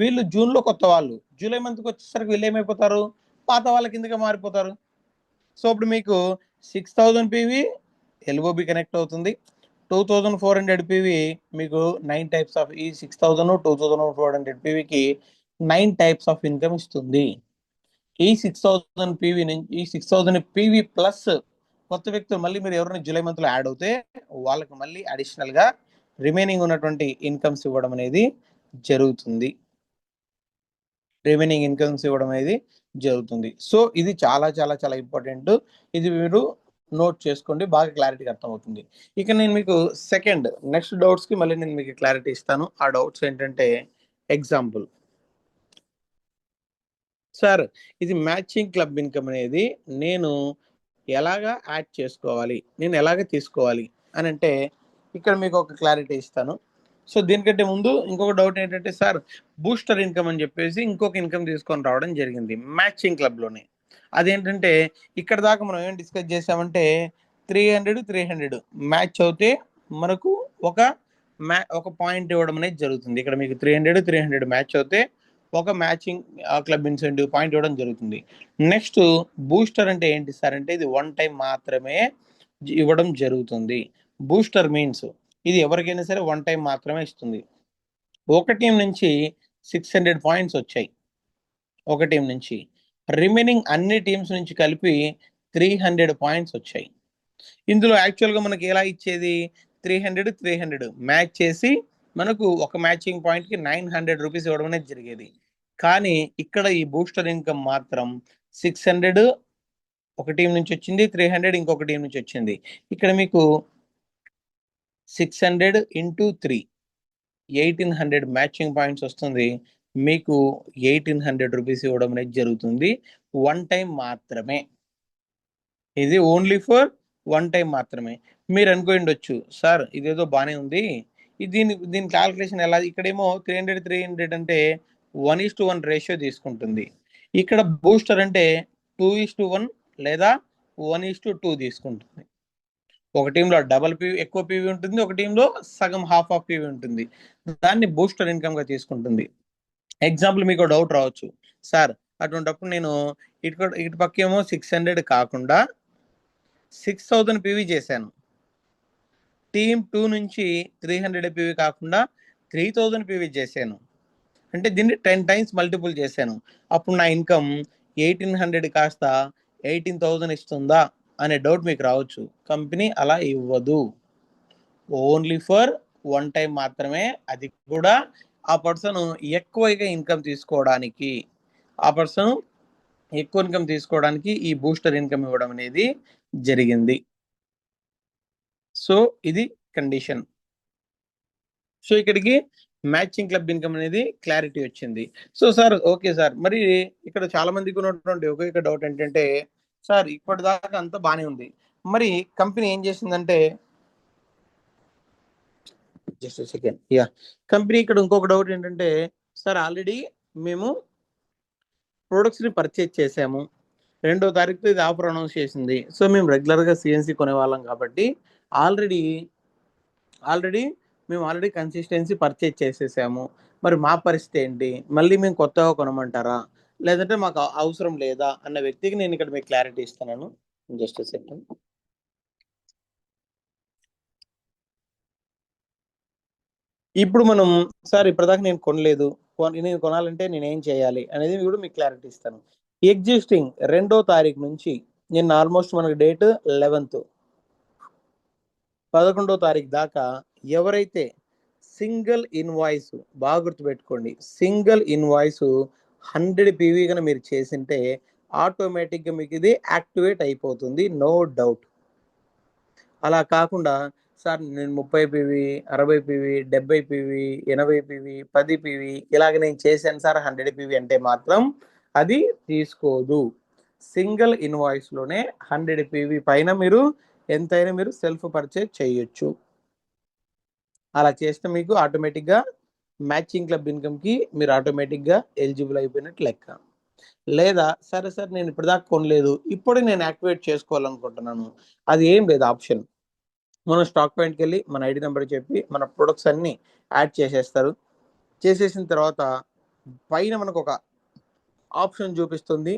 వీళ్ళు జూన్లో కొత్త వాళ్ళు, జూలై మంత్కి వచ్చేసరికి వీళ్ళు ఏమైపోతారు, పాత వాళ్ళ కిందగా మారిపోతారు. సో ఇప్పుడు మీకు 6000 పీవీ ఎల్ఓబి కనెక్ట్ అవుతుంది. 2400 పీవీ మీకు 9 టైప్స్ ఆఫ్, ఈ 6000 2400 పీవీకి 9 టైప్స్ ఆఫ్ ఇన్కమ్ ఇస్తుంది. ఈ 6000 పీవీ నుంచి, ఈ 6000 పీవీ ప్లస్ కొత్త వ్యక్తులు మళ్ళీ మీరు ఎవరైనా జూలై మంత్లో యాడ్ అవుతే వాళ్ళకి మళ్ళీ అడిషనల్గా రిమైనింగ్ ఉన్నటువంటి ఇన్కమ్స్ ఇవ్వడం అనేది జరుగుతుంది. రిమైనింగ్ ఇన్కమ్స్ ఇవ్వడం అనేది జరుగుతుంది. సో ఇది చాలా చాలా చాలా ఇంపార్టెంట్. ఇది మీరు నోట్ చేసుకోండి, బాగా క్లారిటీగా అర్థమవుతుంది. ఇక నేను మీకు నెక్స్ట్ డౌట్స్కి మళ్ళీ నేను మీకు క్లారిటీ ఇస్తాను. ఆ డౌట్స్ ఏంటంటే, ఎగ్జాంపుల్ సార్ ఇది మ్యాచింగ్ క్లబ్ ఇన్కమ్ అనేది నేను ఎలాగా యాడ్ చేసుకోవాలి, నేను ఎలాగ తీసుకోవాలి అని అంటే ఇక్కడ మీకు ఒక క్లారిటీ ఇస్తాను. సో దీనికంటే ముందు ఇంకొక డౌట్ ఏంటంటే, సార్ బూస్టర్ ఇన్కమ్ అని చెప్పేసి ఇంకొక ఇన్కమ్ తీసుకొని రావడం జరిగింది మ్యాచింగ్ క్లబ్లోనే. అదేంటంటే ఇక్కడ దాకా మనం ఏం డిస్కస్ చేసామంటే 300 మ్యాచ్ అవుతే మనకు ఒక పాయింట్ ఇవ్వడం అనేది జరుగుతుంది. ఇక్కడ మీకు 300 మ్యాచ్ అవుతే ఒక మ్యాచింగ్ క్లబ్ ఇన్సెంటివ్ పాయింట్ ఇవ్వడం జరుగుతుంది. నెక్స్ట్ బూస్టర్ అంటే ఏంటి సార్ అంటే ఇది 1 టైం మాత్రమే ఇవ్వడం జరుగుతుంది. బూస్టర్ మీన్స్ ఇది ఎవరికైనా సరే 1 టైం మాత్రమే ఇస్తుంది. ఒక టీం నుంచి 600 పాయింట్స్ వచ్చాయి, ఒక టీం నుంచి. రిమైనింగ్ అన్ని టీమ్స్ నుంచి కలిపి 300 పాయింట్స్ వచ్చాయి. ఇందులో యాక్చువల్గా మనకి ఎలా ఇచ్చేది, 300 మ్యాచ్ చేసి మనకు ఒక మ్యాచింగ్ పాయింట్కి 900 రూపీస్ ఇవ్వడం అనేది జరిగేది. కానీ ఇక్కడ ఈ బూస్టర్ ఇన్కమ్ మాత్రం 600 ఒక టీం నుంచి వచ్చింది, 300 ఇంకొక టీం నుంచి వచ్చింది. ఇక్కడ మీకు 600 ఇంటూ 3 1800 మ్యాచింగ్ పాయింట్స్ వస్తుంది. మీకు 1800 రూపీస్ ఇవ్వడం అనేది జరుగుతుంది. 1 టైం మాత్రమే, ఇది ఓన్లీ ఫర్ 1 టైం మాత్రమే. మీరు అనుకోండొచ్చు, సార్ ఇదేదో బాగానే ఉంది, దీని క్యాల్కులేషన్ ఎలా, ఇక్కడేమో 300 అంటే 1:1 రేషియో తీసుకుంటుంది. ఇక్కడ బూస్టర్ అంటే 2:1 లేదా 1:2 తీసుకుంటుంది. ఒక టీంలో డబల్ పీవీ ఎక్కువ పీవీ ఉంటుంది, ఒక టీంలో సగం హాఫ్ ఆఫ్ పీవీ ఉంటుంది. దాన్ని బూస్టర్ ఇన్కమ్ గా తీసుకుంటుంది. ఎగ్జాంపుల్ మీకు డౌట్ రావచ్చు, సార్ అటువంటిప్పుడు నేను ఇటు పక్కేమో 600 కాకుండా 6000 పీవీ చేశాను, టీమ్ 2 నుంచి 300 పీవీ కాకుండా 3000 పీవీ చేశాను, అంటే దీన్ని 10 టైమ్స్ మల్టిపుల్ చేశాను. అప్పుడు నా ఇన్కమ్ 1800 కాస్త 18000 ఇస్తుందా అనే డౌట్ మీకు రావచ్చు. కంపెనీ అలా ఇవ్వదు, ఓన్లీ ఫర్ 1 టైం మాత్రమే. అది కూడా ఆ పర్సన్ ఎక్కువగా ఇన్కమ్ తీసుకోవడానికి, ఎక్కువ ఇన్కమ్ తీసుకోవడానికి ఈ బూస్టర్ ఇన్కమ్ ఇవ్వడం అనేది జరిగింది. సో ఇది కండిషన్. సో ఇక్కడికి మ్యాచింగ్ క్లబ్ ఇన్కమ్ అనేది క్లారిటీ వచ్చింది. సో సార్ ఓకే సార్, మరి ఇక్కడ చాలా మందికి ఉన్నటువంటి ఒక డౌట్ ఏంటంటే, సార్ ఇప్పటిదాకా అంతా బాగానే ఉంది, మరి కంపెనీ ఏం చేసిందంటే, జస్ట్ సెకండ్, కంపెనీ ఇక్కడ ఇంకొక డౌట్ ఏంటంటే, సార్ ఆల్రెడీ మేము ప్రొడక్ట్స్ ని పర్చేజ్ చేసాము, 2వ తారీఖు ఇది ఆఫర్ అనౌన్స్ చేసింది. సో మేము రెగ్యులర్ గా సిఎన్సి కొనే వాళ్ళం కాబట్టి ఆల్రెడీ మేము ఆల్రెడీ కన్సిస్టెన్సీ పర్చేజ్ చేసేసాము. మరి మా పరిస్థితి ఏంటి? మళ్ళీ మేము కొత్తగా కొనమంటారా? లేదంటే మాకు అవసరం లేదా? అన్న వ్యక్తికి నేను ఇక్కడ మీకు క్లారిటీ ఇస్తున్నాను. Just a second. ఇప్పుడు మనం సార్ ఇప్పటిదాకా నేను కొనలేదు. నేను కొనాలంటే నేనేం చేయాలి? అనేది కూడా మీకు క్లారిటీ ఇస్తాను. ఎగ్జిస్టింగ్ 2వ తారీఖు నుంచి నిన్న ఆల్మోస్ట్ మనకి డేట్ 11థ్ 11వ తారీఖు దాకా ఎవరైతే సింగిల్ ఇన్వాయిస్ బాగా గుర్తుపెట్టుకోండి. సింగిల్ ఇన్వాయిస్ 100 పీవీ కనుక మీరు చేసింటే ఆటోమేటిక్గా మీకు ఇది యాక్టివేట్ అయిపోతుంది. No doubt. అలా కాకుండా సార్ నేను 30 PV, 60 PV, 70 PV, 80 PV, 10 PV ఇలాగ నేను చేశాను సార్ 100 పీవీ అంటే మాత్రం అది తీసుకోదు. సింగిల్ ఇన్వాయిస్లోనే 100 పీవీ పైన మీరు ఎంతైనా మీరు సెల్ఫ్ పర్చేజ్ చేయొచ్చు. అలా చేస్తే మీకు ఆటోమేటిక్గా మ్యాచింగ్ క్లబ్ ఇన్కమ్కి మీరు ఆటోమేటిక్గా ఎలిజిబుల్ అయిపోయినట్టు లెక్క. లేదా సరే సార్ నేను ఇప్పటిదాకా కొనలేదు, ఇప్పుడు నేను యాక్టివేట్ చేసుకోవాలనుకుంటున్నాను, అది ఏం లేదు ఆప్షన్. మనం స్టాక్ పాయింట్కి వెళ్ళి మన ఐడి నెంబర్ చెప్పి మన ప్రొడక్ట్స్ అన్నీ యాడ్ చేసేస్తారు. చేసేసిన తర్వాత పైన మనకు ఒక ఆప్షన్ చూపిస్తుంది,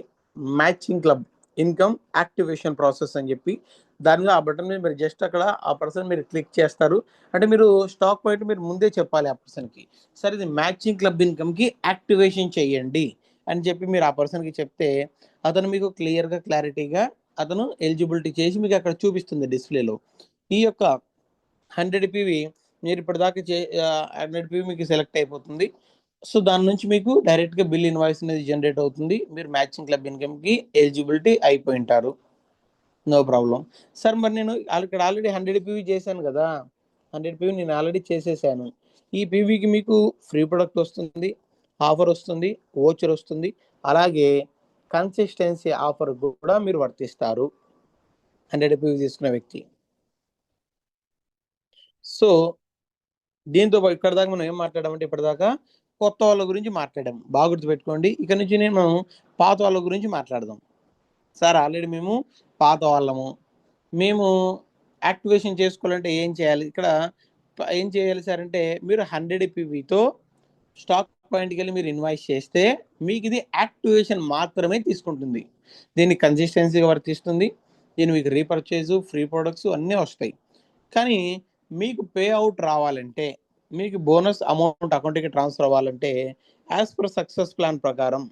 matching club income activation process అని చెప్పి. దానిలో ఆ బటన్ మీద మీరు జస్ట్ అక్కడ ఆ పర్సన్ మీరు క్లిక్ చేస్తారు. అంటే మీరు స్టాక్ పాయింట్ మీరు ముందే చెప్పాలి ఆ పర్సన్కి, సరే ఇది మ్యాచింగ్ క్లబ్ ఇన్కమ్కి యాక్టివేషన్ చేయండి అని చెప్పి మీరు ఆ పర్సన్కి చెప్తే అతను మీకు క్లియర్గా క్లారిటీగా అతను ఎలిజిబిలిటీ చేసి మీకు అక్కడ చూపిస్తుంది డిస్ప్లేలో. ఈ యొక్క 100 పీవీ మీరు ఇప్పటిదాకా 100 పీవీ మీకు సెలెక్ట్ అయిపోతుంది. సో దాని నుంచి మీకు డైరెక్ట్గా బిల్ ఇన్వాయిస్ అనేది జనరేట్ అవుతుంది. మీరు మ్యాచింగ్ క్లబ్ ఇన్కమ్కి ఎలిజిబిలిటీ అయిపోయి ఉంటారు. No problem. సార్ మరి నేను ఇక్కడ ఆల్రెడీ 100 పీవీ చేశాను కదా, 100 పీవీ నేను ఆల్రెడీ చేసేసాను. ఈ పీవీకి మీకు ఫ్రీ ప్రొడక్ట్ వస్తుంది, ఆఫర్ వస్తుంది, ఓచర్ వస్తుంది, అలాగే కన్సిస్టెన్సీ ఆఫర్ కూడా మీరు వర్తిస్తారు 100 పీవీ తీసుకున్న వ్యక్తి. సో దీంతో ఇక్కడ దాకా మనం ఏం మాట్లాడామంటే ఇప్పటిదాకా కొత్త వాళ్ళ గురించి మాట్లాడాం. బాగా గుర్తుపెట్టుకోండి. ఇక నుంచి నేను పాత వాళ్ళ గురించి మాట్లాడదాం. సార్ ఆల్రెడీ మేము పాత వాళ్ళము, మేము యాక్టివేషన్ చేసుకోవాలంటే ఏం చేయాలి? ఇక్కడ ఏం చేయాలి సార్ అంటే మీరు 100 పీవీతో స్టాక్ పాయింట్కి వెళ్ళి మీరు ఇన్వాయిస్ చేస్తే మీకు ఇది యాక్టివేషన్ మాత్రమే తీసుకుంటుంది. దీనికి కన్సిస్టెన్సీగా వర్తిస్తుంది. దీని మీకు రీపర్చేజ్, ఫ్రీ ప్రొడక్ట్స్ అన్నీ వస్తాయి. కానీ మీకు పే అవుట్ రావాలంటే, మీకు బోనస్ అమౌంట్ అకౌంట్కి ట్రాన్స్ఫర్ అవ్వాలంటే యాజ్ పర్ సక్సెస్ ప్లాన్ ప్రకారం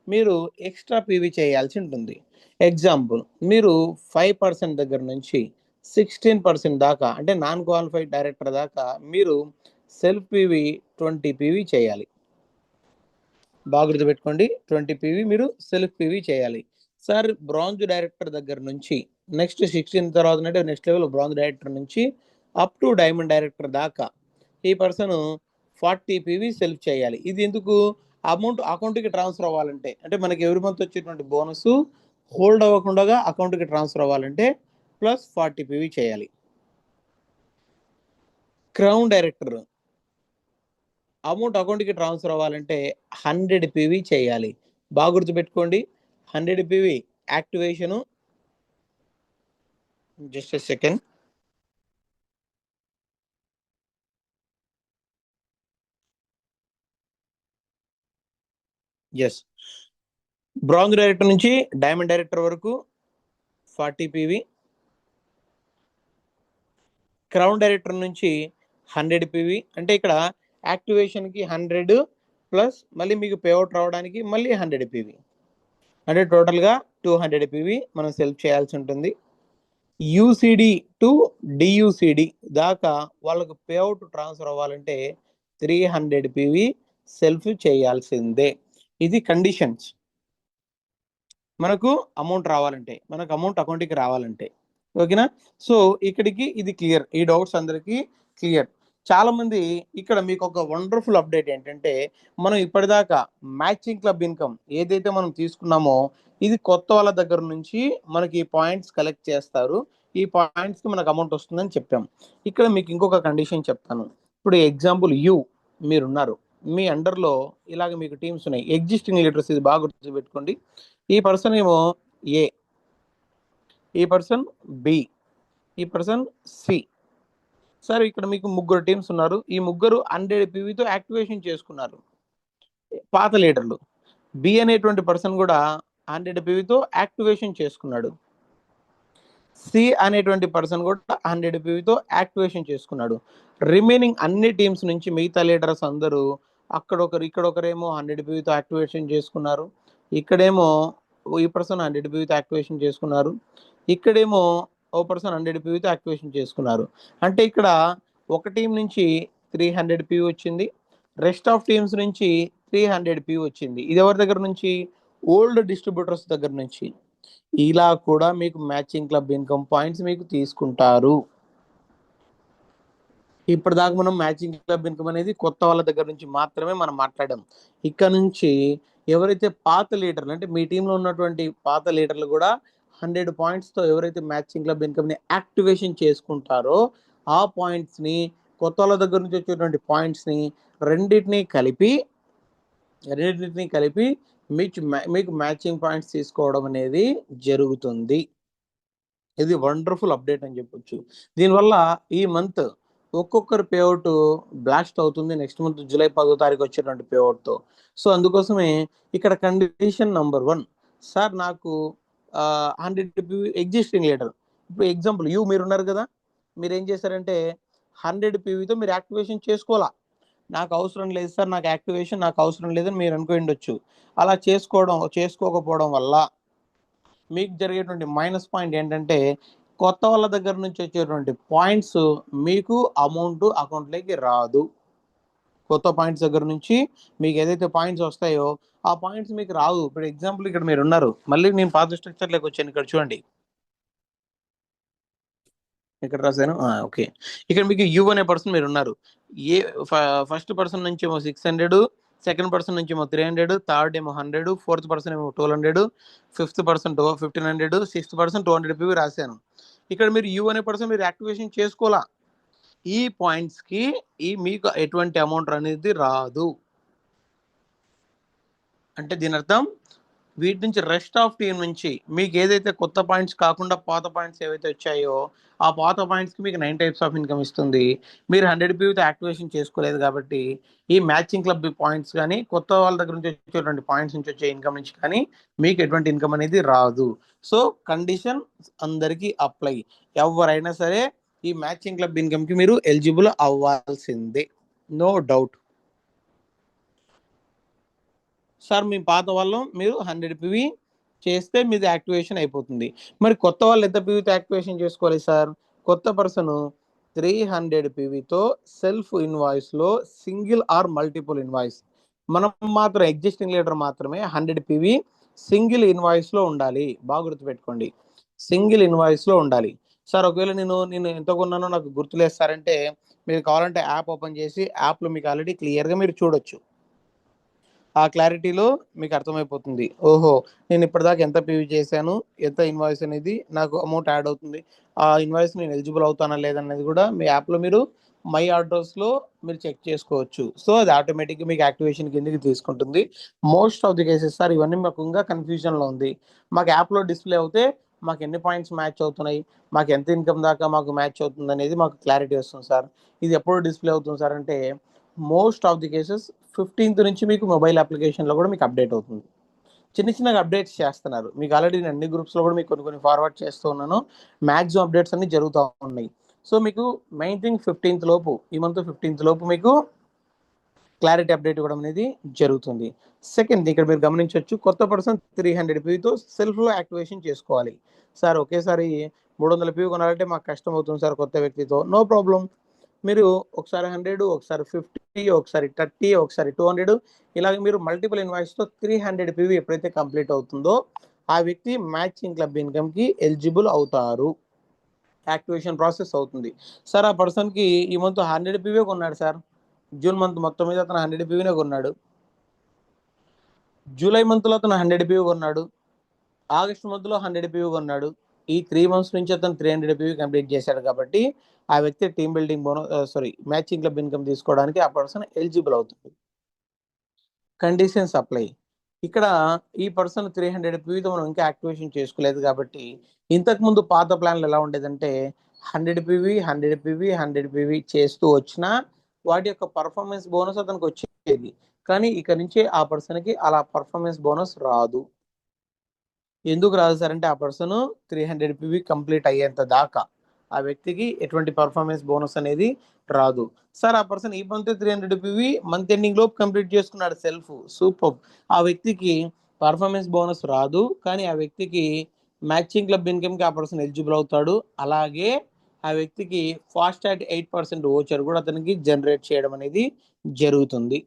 మీరు ఎక్స్ట్రా పీవీ చేయాల్సి ఉంటుంది. ఎగ్జాంపుల్ మీరు 5% దగ్గర నుంచి 16% దాకా అంటే నాన్ క్వాలిఫైడ్ డైరెక్టర్ దాకా మీరు సెల్ఫ్ పీవీ 20 పీవీ చేయాలి. బాగా గుర్తుపెట్టుకోండి, 20 పీవీ మీరు సెల్ఫ్ పీవీ చేయాలి. సార్ బ్రాంజ్ డైరెక్టర్ దగ్గర నుంచి నెక్స్ట్ 16 తర్వాత అంటే నెక్స్ట్ లెవెల్ బ్రాంజ్ డైరెక్టర్ నుంచి అప్ టు డైమండ్ డైరెక్టర్ దాకా ఈ పర్సన్ 40 పీవీ సెల్ఫ్ చేయాలి. ఇది ఎందుకు? అమౌంట్ అకౌంట్కి ట్రాన్స్ఫర్ అవ్వాలంటే, అంటే మనకి ఎవరి మంత్ వచ్చేటువంటి బోనస్ హోల్డ్ అవ్వకుండా అకౌంట్కి ట్రాన్స్ఫర్ అవ్వాలంటే ప్లస్ 40 పీవీ చేయాలి. క్రౌన్ డైరెక్టర్ అమౌంట్ అకౌంట్కి ట్రాన్స్ఫర్ అవ్వాలంటే 100 పీవీ చేయాలి. బాగా గుర్తుపెట్టుకోండి, 100 PV activation. Just a second. Yes, bronze director నుంచి డైమండ్ డైరెక్టర్ వరకు 40 పీవీ, క్రౌన్ డైరెక్టర్ నుంచి 100 పీవీ. అంటే ఇక్కడ యాక్టివేషన్కి 100 ప్లస్ మళ్ళీ మీకు పేఅవుట్ రావడానికి మళ్ళీ 100 పీవీ, అంటే టోటల్గా 200 పీవీ మనం సెల్ఫ్ చేయాల్సి ఉంటుంది. యూసిడి టు డియూసిడి దాకా వాళ్ళకు పేఅవుట్ ట్రాన్స్ఫర్ అవ్వాలంటే 300 పీవీ సెల్ఫ్ చేయాల్సిందే. ఇది కండిషన్స్. మనకు అమౌంట్ రావాలంటే, మనకు అమౌంట్ అకౌంట్కి రావాలంటే, ఓకేనా? సో ఇక్కడికి ఇది క్లియర్, ఈ డౌట్స్ అందరికీ క్లియర్. చాలా మంది ఇక్కడ మీకు ఒక వండర్ఫుల్ అప్డేట్ ఏంటంటే మనం ఇప్పటిదాకా మ్యాచింగ్ క్లబ్ ఇన్కమ్ ఏదైతే మనం తీసుకున్నామో ఇది కొత్త వాళ్ళ దగ్గర నుంచి మనకి పాయింట్స్ కలెక్ట్ చేస్తారు. ఈ పాయింట్స్కి మనకు అమౌంట్ వస్తుందని చెప్పాం. ఇక్కడ మీకు ఇంకొక కండిషన్ చెప్తాను. ఇప్పుడు ఎగ్జాంపుల్ మీరున్నారు, మీ అండర్లో ఇలాగ మీకు టీమ్స్ ఉన్నాయి, ఎగ్జిస్టింగ్ లీడర్స్. ఇది బాగా గుర్తుపెట్టుకోండి. ఈ పర్సన్ ఏమో ఏ, ఈ పర్సన్ బి, ఈ పర్సన్ సి. సార్ ఇక్కడ మీకు ముగ్గురు టీమ్స్ ఉన్నారు. ఈ ముగ్గురు 100 పీవీతో యాక్టివేషన్ చేసుకున్నారు, పాత లీడర్లు. బి అనేటువంటి పర్సన్ కూడా 100 పీవీతో యాక్టివేషన్ చేసుకున్నాడు. సి అనేటువంటి పర్సన్ కూడా 100 పీవీతో యాక్టివేషన్ చేసుకున్నాడు. రిమైనింగ్ అన్ని టీమ్స్ నుంచి మిగతా లీడర్స్ అందరూ అక్కడొకరు ఇక్కడొకరేమో 100 పీవీతో యాక్టివేషన్ చేసుకున్నారు. ఇక్కడేమో ఈ పర్సన్ 100 పీవీతో యాక్టివేషన్ చేసుకున్నారు. ఇక్కడేమో ఓ పర్సన్ 100 పీవీతో యాక్టివేషన్ చేసుకున్నారు. అంటే ఇక్కడ ఒక టీం నుంచి 300 పీవీ వచ్చింది, రెస్ట్ ఆఫ్ టీమ్స్ నుంచి 300 పీవీ వచ్చింది. ఇది ఎవరి దగ్గర నుంచి? ఓల్డ్ డిస్ట్రిబ్యూటర్స్ దగ్గర నుంచి. ఇలా కూడా మీకు మ్యాచింగ్ క్లబ్ ఇన్కమ్ పాయింట్స్ మీకు తీసుకుంటారు. ఇప్పటిదాకా మనం మ్యాచింగ్ క్లబ్ ఇన్కమ్ అనేది కొత్త వాళ్ళ దగ్గర నుంచి మాత్రమే మనం మాట్లాడాం. ఇక్కడ నుంచి ఎవరైతే పాత లీడర్లు, అంటే మీ టీంలో ఉన్నటువంటి పాత లీడర్లు కూడా 100 పాయింట్స్తో ఎవరైతే మ్యాచింగ్ క్లబ్ ఇన్కమ్ని యాక్టివేషన్ చేసుకుంటారో ఆ పాయింట్స్ని, కొత్త వాళ్ళ దగ్గర నుంచి వచ్చేటువంటి పాయింట్స్ని రెండింటినీ కలిపి మీకు మ్యాచింగ్ పాయింట్స్ తీసుకోవడం అనేది జరుగుతుంది. ఇది వండర్ఫుల్ అప్డేట్ అని చెప్పొచ్చు. దీనివల్ల ఈ మంత్ ఒక్కొక్కరు పేఅవుట్ బ్లాస్ట్ అవుతుంది నెక్స్ట్ మంత్ జూలై 10వ తారీఖు వచ్చేటువంటి పేఅవుట్తో. సో అందుకోసమే ఇక్కడ కండిషన్ నెంబర్ 1, సార్ నాకు 100 ఎగ్జిస్టింగ్ లీడర్, ఇప్పుడు ఎగ్జాంపుల్ మీరు ఉన్నారు కదా, మీరు ఏం చేశారంటే 100 పీవీతో మీరు యాక్టివేషన్ చేసుకోవాలా. నాకు అవసరం లేదు సార్, నాకు యాక్టివేషన్ నాకు అవసరం లేదని మీరు అనుకుని ఉండొచ్చు. అలా చేసుకోకపోవడం వల్ల మీకు జరిగేటువంటి మైనస్ పాయింట్ ఏంటంటే కొత్త వాళ్ళ దగ్గర నుంచి వచ్చేటువంటి పాయింట్స్ మీకు అమౌంట్ అకౌంట్లోకి రాదు. కొత్త పాయింట్స్ దగ్గర నుంచి మీకు ఏదైతే పాయింట్స్ వస్తాయో ఆ పాయింట్స్ మీకు రాదు. ఇప్పుడు ఎగ్జాంపుల్ ఇక్కడ మీరు ఉన్నారు, మళ్ళీ నేను పాత స్ట్రక్చర్లోకి వచ్చాను. ఇక్కడ చూడండి, ఇక్కడ రాశాను. ఓకే, ఇక్కడ మీకు యూ అనే పర్సన్ మీరు ఉన్నారు. ఫస్ట్ పర్సన్ నుంచి ఏమో 600, సెకండ్ పర్సన్ నుంచి ఏమో 300, థర్డ్ ఏమో 100, ఫోర్త్ పర్సన్ ఏమో 1200, fifth person 1500, sixth person 200 PV రాశాను. ఇక్కడ మీరు యూ అనే పర్సన్ మీరు యాక్టివేషన్ చేసుకోవాలా. ఈ పాయింట్స్కి మీకు ఎటువంటి అమౌంట్ అనేది రాదు. అంటే దీని అర్థం వీటి నుంచి రెస్ట్ ఆఫ్ టీమ్ నుంచి మీకు ఏదైతే కొత్త పాయింట్స్ కాకుండా పాత పాయింట్స్ ఏవైతే వచ్చాయో ఆ పాత పాయింట్స్కి మీకు 9 టైప్స్ ఆఫ్ ఇన్కమ్ ఇస్తుంది. మీరు 100 పీవీతో యాక్టివేషన్ చేసుకోలేదు కాబట్టి ఈ మ్యాచింగ్ క్లబ్ పాయింట్స్ కానీ కొత్త వాళ్ళ దగ్గర నుంచి వచ్చేటువంటి పాయింట్స్ నుంచి వచ్చే ఇన్కమ్ నుంచి కానీ మీకు ఎటువంటి ఇన్కమ్ అనేది రాదు. సో కండిషన్ అందరికీ అప్లై. ఎవరైనా సరే ఈ మ్యాచింగ్ క్లబ్ ఇన్కమ్కి మీరు ఎలిజిబుల్ అవ్వాల్సిందే, నో డౌట్. సార్ మీ పాత వాళ్ళం మీరు 100 పీవీ చేస్తే మీది యాక్టివేషన్ అయిపోతుంది. మరి కొత్త వాళ్ళు ఎంత పీవీతో యాక్టివేషన్ చేసుకోవాలి సార్? కొత్త పర్సన్ 300 పీవీతో సెల్ఫ్ ఇన్వాయిస్లో సింగిల్ ఆర్ మల్టిపుల్ ఇన్వాయిస్, మనం మాత్రం ఎగ్జిస్టింగ్ లీడర్ మాత్రమే 100 పీవీ సింగిల్ ఇన్వాయిస్లో ఉండాలి. బాగా గుర్తుపెట్టుకోండి, సింగిల్ ఇన్వాయిస్లో ఉండాలి. సార్ ఒకవేళ నేను ఎంత కొన్నానో నాకు గుర్తులేస్తారంటే మీరు కావాలంటే యాప్ ఓపెన్ చేసి యాప్లో మీకు ఆల్రెడీ క్లియర్గా మీరు చూడొచ్చు. ఆ క్లారిటీలో మీకు అర్థమైపోతుంది, ఓహో నేను ఇప్పటిదాకా ఎంత పీవీ చేశాను, ఎంత ఇన్వాయిస్ అనేది నాకు అమౌంట్ యాడ్ అవుతుంది, ఆ ఇన్వాయిస్ నేను ఎలిజిబుల్ అవుతానా లేదనేది కూడా మీ యాప్లో మీరు మై ఆర్డర్స్లో మీరు చెక్ చేసుకోవచ్చు. సో అది ఆటోమేటిక్గా మీకు యాక్టివేషన్ కిందకి తీసుకుంటుంది. Most of the cases sir ఇవన్నీ మాకు ఇంకా కన్ఫ్యూజన్లో ఉంది. మాకు యాప్లో డిస్ప్లే అవుతే మాకు ఎన్ని పాయింట్స్ మ్యాచ్ అవుతున్నాయి, మాకు ఎంత ఇన్కమ్ దాకా మాకు మ్యాచ్ అవుతుంది అనేది మాకు క్లారిటీ వస్తుంది సార్. ఇది ఎప్పుడు డిస్ప్లే అవుతుంది సార్ అంటే most of the cases 15th నుంచి మీకు మొబైల్ అప్లికేషన్లో కూడా మీకు అప్డేట్ అవుతుంది. చిన్నగా అప్డేట్స్ చేస్తున్నారు. మీకు ఆల్రెడీ నేను అన్ని గ్రూప్స్లో కూడా మీకు కొన్ని ఫార్వర్డ్ చేస్తూ ఉన్నాను. మ్యాక్సిమం అప్డేట్స్ అన్ని జరుగుతూ ఉన్నాయి. సో మీకు మెయిన్ థింగ్ 15th లోపు, ఈ మంత్ 15th లోపు మీకు క్లారిటీ అప్డేట్ ఇవ్వడం అనేది జరుగుతుంది. సెకండ్, ఇక్కడ మీరు గమనించవచ్చు, కొత్త పర్సన్ 300 పీవీతో సెల్ఫ్లో యాక్టివేషన్ చేసుకోవాలి. సార్ ఒకేసారి 300 పీవీ కొనాలంటే మాకు కష్టం అవుతుంది సార్ కొత్త వ్యక్తితో. నో ప్రాబ్లం, మీరు ఒకసారి 100, ఒకసారి 50, ఒకసారి 30, ఒకసారి 200 ఇలాగ మీరు మల్టిపుల్ ఇన్వాయిస్తో 300 పీవీ ఎప్పుడైతే కంప్లీట్ అవుతుందో ఆ వ్యక్తి మ్యాచింగ్ క్లబ్ ఇన్కమ్కి ఎలిజిబుల్ అవుతారు. యాక్టివేషన్ ప్రాసెస్ అవుతుంది. సార్ ఆ పర్సన్కి ఈ మంత్ 100 పీవీ కొన్నాడు సార్, జూన్ మంత్ మొత్తం మీద అతను 100 పీవీనే కొన్నాడు, జూలై మంత్లో అతను 100 పీవీ కొన్నాడు, ఆగస్ట్ మంత్లో 100 పీవీ కొన్నాడు. ఈ 3 months నుంచి అతను 300 పీవీ కంప్లీట్ చేశాడు కాబట్టి ఆ వ్యక్తి team building matching club income తీసుకోవడానికి ఆ పర్సన్ ఎలిజిబుల్ అవుతుంది. Conditions apply. ఇక్కడ ఈ పర్సన్ 300 పీవీతో మనం ఇంకా యాక్టివేషన్ చేసుకోలేదు కాబట్టి ఇంతకుముందు పాత ప్లాన్లు ఎలా ఉండేదంటే 100 PV చేస్తూ వచ్చినా వాటి యొక్క పర్ఫార్మెన్స్ బోనస్ అతనికి వచ్చేది. కానీ ఇక నుంచి ఆ పర్సన్కి అలా పర్ఫార్మెన్స్ బోనస్ రాదు. ఎందుకు రాదు సార్ అంటే, ఆ పర్సన్ 300 PV కంప్లీట్ అయ్యేంత దాకా ఆ వ్యక్తికి ఎటువంటి పర్ఫార్మెన్స్ బోనస్ అనేది రాదు. సార్ ఆ పర్సన్ ఈ మంత్ 300 PV మంత్ ఎండింగ్ లోపు కంప్లీట్ చేసుకున్నాడు సెల్ఫ్, సూపర్. ఆ వ్యక్తికి పర్ఫార్మెన్స్ బోనస్ రాదు, కానీ ఆ వ్యక్తికి మ్యాచింగ్ క్లబ్ ఇన్కమ్కి ఆ పర్సన్ ఎలిజిబుల్ అవుతాడు. అలాగే ఆ వ్యక్తికి ఫాస్టాగ్ 8% ఓచర్ కూడా అతనికి జనరేట్ చేయడం అనేది జరుగుతుంది.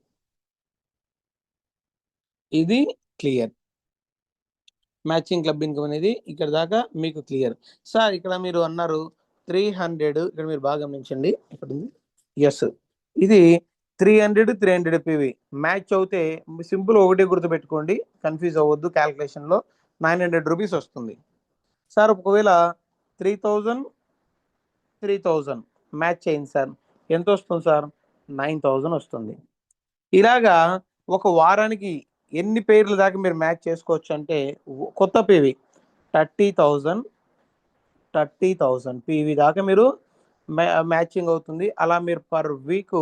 ఇది క్లియర్. మ్యాచింగ్ క్లబ్ ఇన్కమ్ అనేది ఇక్కడ దాకా మీకు క్లియర్. సార్ ఇక్కడ మీరు అన్నారు 300, ఇక్కడ మీరు బాగా గమనించండి. ఇక్కడ ఎస్, ఇది 300 మ్యాచ్ అవుతే సింపుల్ ఒకటే గుర్తుపెట్టుకోండి, కన్ఫ్యూజ్ అవ్వద్దు. క్యాల్కులేషన్లో 900 రూపీస్ వస్తుంది. సార్ ఒకవేళ 3000 3000 మ్యాచ్ అయింది సార్, ఎంత వస్తుంది సార్? 9000 వస్తుంది. ఇలాగా ఒక వారానికి ఎన్ని పేర్ల దాకా మీరు మ్యాచ్ చేసుకోవచ్చు అంటే, కొత్త పీవీ 30,000 PV దాకా మీరు మ్యాచింగ్ అవుతుంది. అలా మీరు పర్ వీక్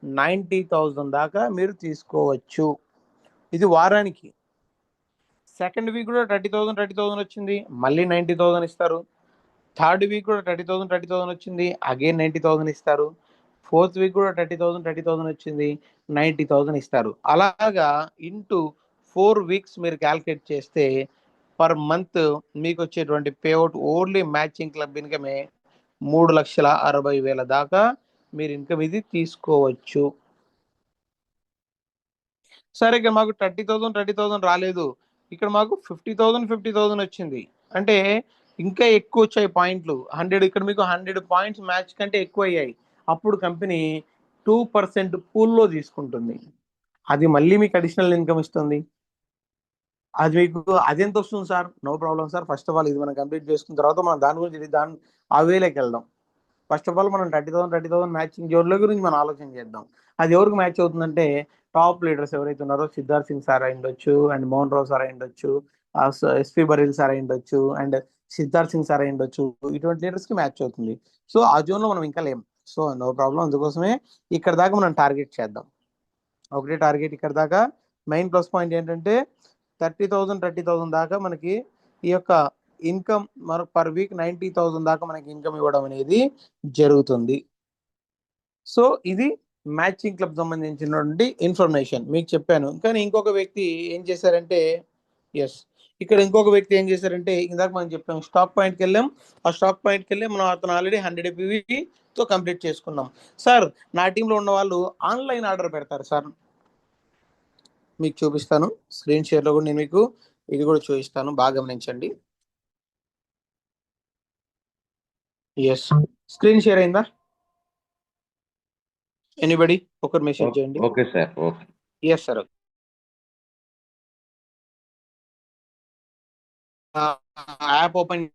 90,000 దాకా మీరు తీసుకోవచ్చు. ఇది వారానికి. సెకండ్ వీక్ కూడా 30,000 వచ్చింది, మళ్ళీ 90,000 ఇస్తారు. థర్డ్ వీక్ కూడా 30,000 వచ్చింది, అగైన్ 90,000 ఇస్తారు. ఫోర్త్ వీక్ కూడా 30,000 వచ్చింది, 90,000 ఇస్తారు. అలాగా ఇంటూ 4 వీక్స్ మీరు క్యాల్కులేట్ చేస్తే పర్ మంత్ మీకు వచ్చేటువంటి పేఅవుట్ ఓన్లీ మ్యాచింగ్ క్లబ్ ఇన్కమే 3,60,000 దాకా మీరు ఇన్కమ్ ఇది తీసుకోవచ్చు. సరే, ఇక్కడ మాకు 30,000 రాలేదు, ఇక్కడ మాకు 50,000 వచ్చింది అంటే ఇంకా ఎక్కువ వచ్చాయి పాయింట్లు. 100, ఇక్కడ మీకు 100 పాయింట్స్ మ్యాచ్ కంటే ఎక్కువ అయ్యాయి. అప్పుడు కంపెనీ 2% పూల్లో తీసుకుంటుంది. అది మళ్ళీ మీకు అడిషనల్ ఇన్కమ్ ఇస్తుంది. అది మీకు అదెంత వస్తుంది sir? No problem sir. First of all ఇది మనం కంప్లీట్ చేసుకున్న తర్వాత మనం దాని గురించి ఆ వేలోకి వెళ్దాం. ఫస్ట్ ఆఫ్ ఆల్ మనం 30,000 మ్యాచింగ్ జోన్ల గురించి మనం ఆలోచన చేద్దాం. అది ఎవరికి మ్యాచ్ అవుతుందంటే, టాప్ లీడర్స్ ఎవరైతే ఉన్నారో సిద్ధార్థ్ సింగ్ సార్ అయి ఉండొచ్చు, అండ్ మోహన్ రావు సార్ అయి ఉండొచ్చు, ఎస్పీ బరీల్ సార్ అయి ఉండొచ్చు, అండ్ సిద్ధార్థ్ సింగ్ సార్ అయి ఉండొచ్చు. ఇటువంటి లీడర్స్ కి మ్యాచ్ అవుతుంది. సో ఆ జోన్ లో మనం ఇంకా లేం. So no problem. అందుకోసమే ఇక్కడ దాకా మనం టార్గెట్ చేద్దాం. ఒకటే టార్గెట్ ఇక్కడ దాకా. మెయిన్ ప్లస్ పాయింట్ ఏంటంటే 30,000 దాకా మనకి ఈ యొక్క ఇన్కమ్ పర్ వీక్ 90,000 దాకా మనకి ఇన్కమ్ ఇవ్వడం అనేది జరుగుతుంది. సో ఇది మ్యాచింగ్ క్లబ్ సంబంధించినటువంటి ఇన్ఫర్మేషన్ మీకు చెప్పాను. కానీ ఇంకొక వ్యక్తి ఏం చేశారంటే, ఎస్, ఇక్కడ ఇంకొక వ్యక్తి ఏం చేశారంటే, ఇందాక మనం చెప్పాం స్టాక్ పాయింట్కి వెళ్ళాం. ఆ స్టాక్ పాయింట్కి వెళ్ళి మనం అతను ఆల్రెడీ 100 PV కంప్లీట్ చేసుకున్నాం. సార్ నా టీంలో ఉన్న వాళ్ళు ఆన్లైన్ ఆర్డర్ పెడతారు సార్, మీకు చూపిస్తాను. స్క్రీన్ షేర్లో కూడా నేను మీకు ఇది కూడా చూపిస్తాను, బాగా గమనించండి. ఎస్, స్క్రీన్ షేర్ అయిందా? ఎనీబడి ఒకరు మెసేజ్ చేయండి. Okay sir. Okay. Yes sir. App open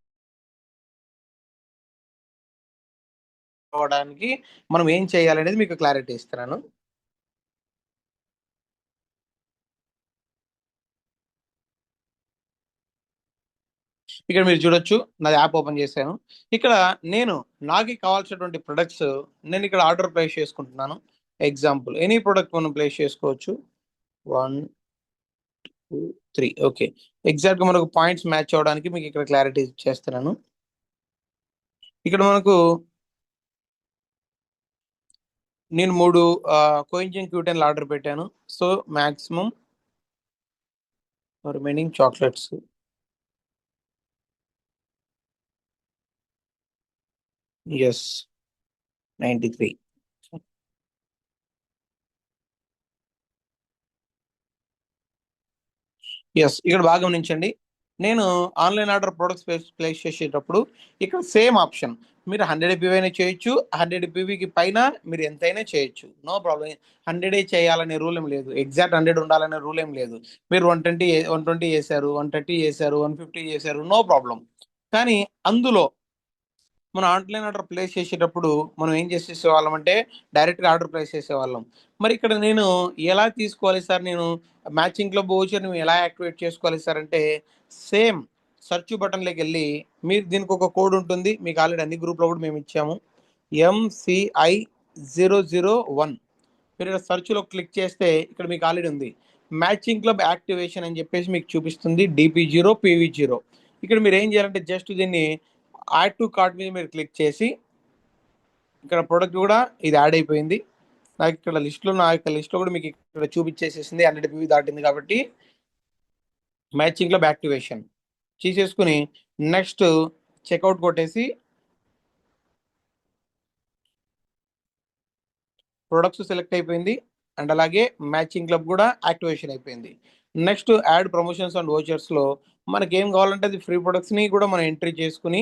అవడానికి మనం ఏం చేయాలనేది మీకు క్లారిటీ ఇస్తున్నాను. ఇక్కడ మీరు చూడొచ్చు, నాది యాప్ ఓపెన్ చేశాను. ఇక్కడ నాకు కావాల్సినటువంటి ప్రొడక్ట్స్ నేను ఇక్కడ ఆర్డర్ ప్లేస్ చేసుకుంటున్నాను. ఎగ్జాంపుల్ ఎనీ ప్రొడక్ట్ మనం ప్లేస్ చేసుకోవచ్చు. 1 2 3 ఓకే. ఎగ్జాక్ట్గా మనకు పాయింట్స్ మ్యాచ్ అవడానికి మీకు ఇక్కడ క్లారిటీ చేస్తున్నాను. ఇక్కడ మనకు నేను 3 కోయింజింగ్ క్యూటెన్లు ఆర్డర్ పెట్టాను. So maximum remaining chocolates. Yes, 93. Yes, ఇక్కడ బాగా గమనించండి. నేను ఆన్లైన్ ఆర్డర్ ప్రొడక్ట్స్ ప్లేస్ చేసేటప్పుడు ఇక్కడ సేమ్ ఆప్షన్, మీరు 100 PV అయినా చేయొచ్చు, 100 PVకి పైన మీరు ఎంతైనా చేయొచ్చు, నో ప్రాబ్లం. 100 చేయాలనే రూల్ ఏం లేదు, ఎగ్జాక్ట్ 100 ఉండాలనే రూల్ ఏం లేదు. మీరు 120 చేశారు, 130 చేశారు, 150 చేశారు, నో ప్రాబ్లం. కానీ అందులో మనం ఆన్లైన్ ఆర్డర్ ప్లేస్ చేసేటప్పుడు మనం ఏం చేసేసేవాళ్ళం అంటే, డైరెక్ట్గా ఆర్డర్ ప్లేస్ చేసేవాళ్ళం. మరి ఇక్కడ నేను ఎలా తీసుకోవాలి సార్, నేను మ్యాచింగ్ క్లబ్ ఓచర్ నువ్వు ఎలా యాక్టివేట్ చేసుకోవాలి సార్ అంటే, సేమ్ సెర్చ్ బటన్లోకి వెళ్ళి మీరు దీనికి ఒక కోడ్ ఉంటుంది, మీకు ఆల్రెడీ అన్ని గ్రూప్లో కూడా మేము ఇచ్చాము, MCI001. మీరు ఇక్కడ సెర్చ్లో క్లిక్ చేస్తే ఇక్కడ మీకు ఆల్రెడీ ఉంది మ్యాచింగ్ క్లబ్ యాక్టివేషన్ అని చెప్పేసి మీకు చూపిస్తుంది, DP0 PV0. ఇక్కడ మీరు ఏం చేయాలంటే జస్ట్ దీన్ని యాడ్ టు కార్ట్ మీద మీరు క్లిక్ చేసి ఇక్కడ ప్రొడక్ట్ కూడా ఇది యాడ్ అయిపోయింది. నాకు ఇక్కడ నా యొక్క లిస్ట్లో కూడా మీకు ఇక్కడ చూపించేసేసింది, 100 PV దాటింది కాబట్టి మ్యాచింగ్ క్లబ్ యాక్టివేషన్ చేసేసుకుని నెక్స్ట్ చెక్అవుట్ కొట్టేసి ప్రొడక్ట్స్ సెలెక్ట్ అయిపోయింది అండ్ అలాగే మ్యాచింగ్ క్లబ్ కూడా యాక్టివేషన్ అయిపోయింది. నెక్స్ట్ యాడ్ ప్రమోషన్స్ అండ్ వోచర్స్లో మనకి ఏం కావాలంటే అది ఫ్రీ ప్రొడక్ట్స్ని కూడా మనం ఎంట్రీ చేసుకుని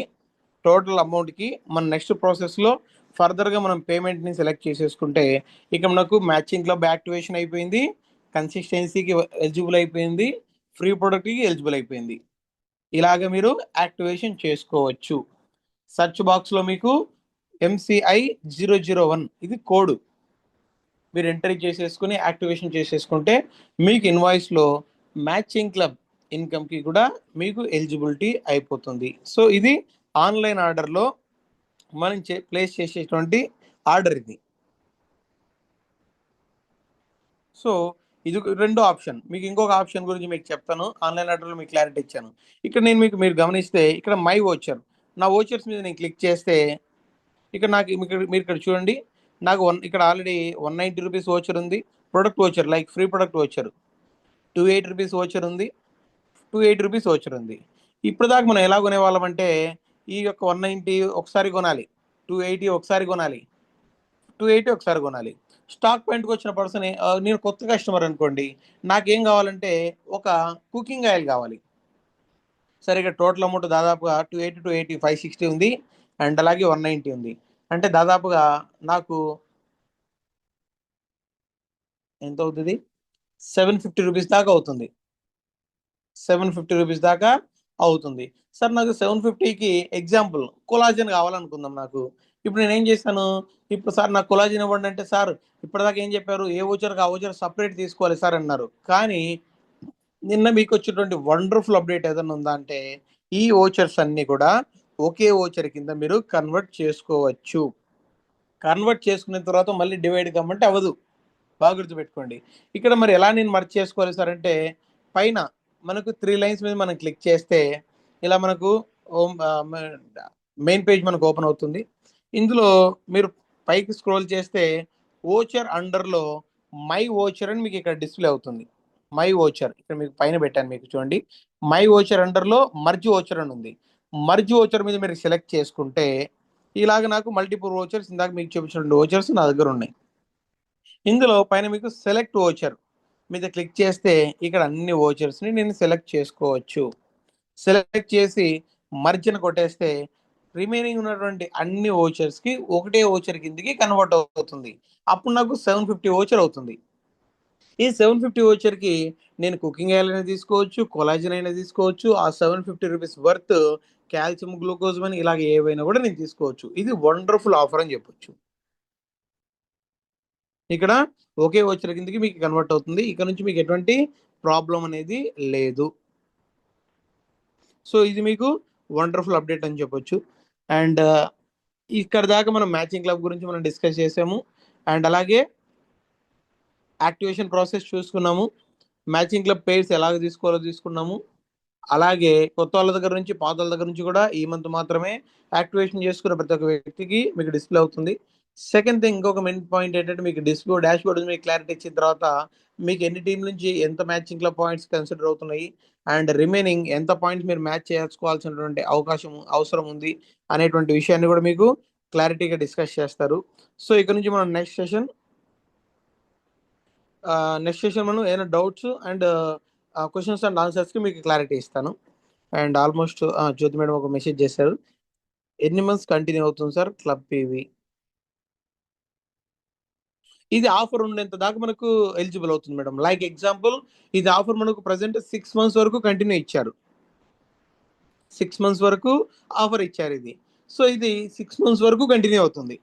టోటల్ అమౌంట్కి మన నెక్స్ట్ ప్రాసెస్లో ఫర్దర్గా మనం పేమెంట్ని సెలెక్ట్ చేసేసుకుంటే ఇక మనకు మ్యాచింగ్ క్లబ్ యాక్టివేషన్ అయిపోయింది, కన్సిస్టెన్సీకి ఎలిజిబుల్ అయిపోయింది, ఫ్రీ ప్రొడక్ట్కి ఎలిజిబుల్ అయిపోయింది. ఇలాగ మీరు యాక్టివేషన్ చేసుకోవచ్చు. సెర్చ్ బాక్స్లో మీకు MCI001 ఇది కోడ్ మీరు ఎంట్రీ చేసేసుకుని యాక్టివేషన్ చేసేసుకుంటే మీకు ఇన్వాయిస్లో మ్యాచింగ్ క్లబ్ ఇన్కమ్కి కూడా మీకు ఎలిజిబిలిటీ అయిపోతుంది. సో ఇది ఆన్లైన్ ఆర్డర్లో మనం ప్లేస్ చేసేటువంటి ఆర్డర్ ఇది. సో ఇది రెండో ఆప్షన్. మీకు ఇంకొక ఆప్షన్ గురించి మీకు చెప్తాను, ఆన్లైన్ ఆర్డర్లో మీకు క్లారిటీ ఇచ్చాను. ఇక్కడ నేను మీరు గమనిస్తే ఇక్కడ మై ఓచర్, నా ఓచర్స్ మీద నేను క్లిక్ చేస్తే ఇక్కడ నాకు మీరు ఇక్కడ చూడండి, నాకు ఇక్కడ ఆల్రెడీ 190 రూపీస్ ఓచర్ ఉంది, product voucher like free product voucher 280 rupees voucher ఉంది, 280 రూపీస్ ఓచర్ ఉంది. ఇప్పుడు దాకా మనం ఎలా కొనేవాళ్ళం అంటే ఈ యొక్క 190 ఒకసారి కొనాలి, 280 ఒకసారి కొనాలి, 280 ఒకసారి కొనాలి. స్టాక్ పాయింట్కి వచ్చిన పర్సన్ నేను కొత్త కస్టమర్ అనుకోండి, నాకేం కావాలంటే ఒక కుకింగ్ ఆయిల్ కావాలి. సరే ఇక్కడ టోటల్ అమౌంట్ దాదాపుగా 280 280 560 ఉంది అండ్ అలాగే 190 ఉంది. అంటే దాదాపుగా నాకు ఎంత అవుతుంది, 750 రూపీస్ దాకా అవుతుంది. 750 రూపీస్ దాకా అవుతుంది. సార్ నాకు 750కి ఎగ్జాంపుల్ కొలాజన్ కావాలనుకుందాం నాకు. ఇప్పుడు నేను ఏం చేశాను, ఇప్పుడు సార్ నాకు కొలాజన్ ఇవ్వండి అంటే సార్ ఇప్పటిదాకా ఏం చెప్పారు, ఏ ఓచర్కి ఆ ఓచర్ సపరేట్ తీసుకోవాలి సార్ అన్నారు. కానీ నిన్న మీకు వచ్చేటువంటి వండర్ఫుల్ అప్డేట్ ఏదైనా ఉందా అంటే ఈ ఓచర్స్ అన్నీ కూడా ఒకే ఓచర్ కింద మీరు కన్వర్ట్ చేసుకోవచ్చు. కన్వర్ట్ చేసుకున్న తర్వాత మళ్ళీ డివైడ్ కమ్మంటే అవ్వదు, బాగా గుర్తుపెట్టుకోండి. ఇక్కడ మరి ఎలా నేను మర్చి చేసుకోవాలి సార్ అంటే పైన మనకు 3 లైన్స్ మీద మనం క్లిక్ చేస్తే ఇలా మనకు మెయిన్ పేజ్ మనకు ఓపెన్ అవుతుంది. ఇందులో మీరు పైకి స్క్రోల్ చేస్తే ఓచర్ అండర్లో మై ఓచర్ అని మీకు ఇక్కడ డిస్ప్లే అవుతుంది. మై ఓచర్ ఇక్కడ మీకు పైన పెట్టాను, మీకు చూడండి మై ఓచర్ అండర్లో మర్జ్ ఓచర్ అని ఉంది. మర్జ్ ఓచర్ మీద మీరు సెలెక్ట్ చేసుకుంటే ఇలాగ నాకు మల్టిపుల్ ఓచర్స్, ఇందాక మీకు చూపించిన ఓచర్స్ నా దగ్గర ఉన్నాయి. ఇందులో పైన మీకు సెలెక్ట్ ఓచర్ మీద క్లిక్ చేస్తే ఇక్కడ అన్ని ఓచర్స్ని నేను సెలెక్ట్ చేసుకోవచ్చు. సెలెక్ట్ చేసి మర్జిని కొట్టేస్తే రిమైనింగ్ ఉన్నటువంటి అన్ని ఓచర్స్కి ఒకటే ఓచర్ కిందకి కన్వర్ట్ అవుతుంది. అప్పుడు నాకు 750 ఓచర్ అవుతుంది. ఈ 750 ఓచర్కి నేను కుకింగ్ ఆయిల్ అయినా తీసుకోవచ్చు, కొలాజన్ అయినా తీసుకోవచ్చు, ఆ 750 రూపీస్ వర్త్ కాల్షియం గ్లూకోజ్ అని ఇలాగ ఏవైనా కూడా నేను తీసుకోవచ్చు. ఇది వండర్ఫుల్ ఆఫర్ అని చెప్పొచ్చు. ఇక్కడ ఒకే ఓచర్ కిందకి మీకు కన్వర్ట్ అవుతుంది. ఇక్కడ నుంచి మీకు ఎటువంటి ప్రాబ్లం అనేది లేదు. సో ఇది మీకు వండర్ఫుల్ అప్డేట్ అని చెప్పొచ్చు. అండ్ ఇక్కడ దాకా మనం మ్యాచింగ్ క్లబ్ గురించి మనం డిస్కస్ చేసాము అండ్ అలాగే యాక్టివేషన్ ప్రాసెస్ చూసుకున్నాము, మ్యాచింగ్ క్లబ్ పేర్స్ ఎలాగ తీసుకోవాలో తీసుకున్నాము. అలాగే కొత్త వాళ్ళ దగ్గర నుంచి పాత వాళ్ళ దగ్గర నుంచి కూడా ఈ మంత్ మాత్రమే యాక్టివేషన్ చేసుకున్న ప్రతి ఒక్క వ్యక్తికి మీకు డిస్ప్లే అవుతుంది. సెకండ్ థింగ్, ఇంకొక మెయిన్ పాయింట్ ఏంటంటే మీకు డాష్ బోర్డ్ మీకు క్లారిటీ ఇచ్చిన తర్వాత మీకు ఎన్ని టీం నుంచి ఎంత మ్యాచింగ్ క్లబ్ పాయింట్స్ కన్సిడర్ అవుతున్నాయి అండ్ రిమైనింగ్ ఎంత పాయింట్స్ మీరు మ్యాచ్ చేసుకోవాల్సినటువంటి అవసరం ఉంది అనేటువంటి విషయాన్ని కూడా మీకు క్లారిటీగా డిస్కస్ చేస్తారు. సో ఇక్కడ నుంచి మనం నెక్స్ట్ సెషన్ మనం ఏదైనా డౌట్స్ అండ్ క్వశ్చన్స్ అండ్ ఆన్సర్స్కి మీకు క్లారిటీ ఇస్తాను. అండ్ ఆల్మోస్ట్ జ్యోతి మేడం ఒక మెసేజ్ చేశారు, ఎన్ని మంత్స్ కంటిన్యూ అవుతుంది సార్ క్లబ్ పీవీ? ఇది ఆఫర్ ఉండేంత దాకా మనకు ఎలిజిబుల్ అవుతుంది మేడం. లైక్ ఎగ్జాంపుల్ ఇది ఆఫర్ మనకు ప్రజెంట్ 6 months వరకు కంటిన్యూ ఇచ్చారు, 6 months వరకు ఆఫర్ ఇచ్చారు ఇది. సో ఇది 6 months వరకు కంటిన్యూ అవుతుంది.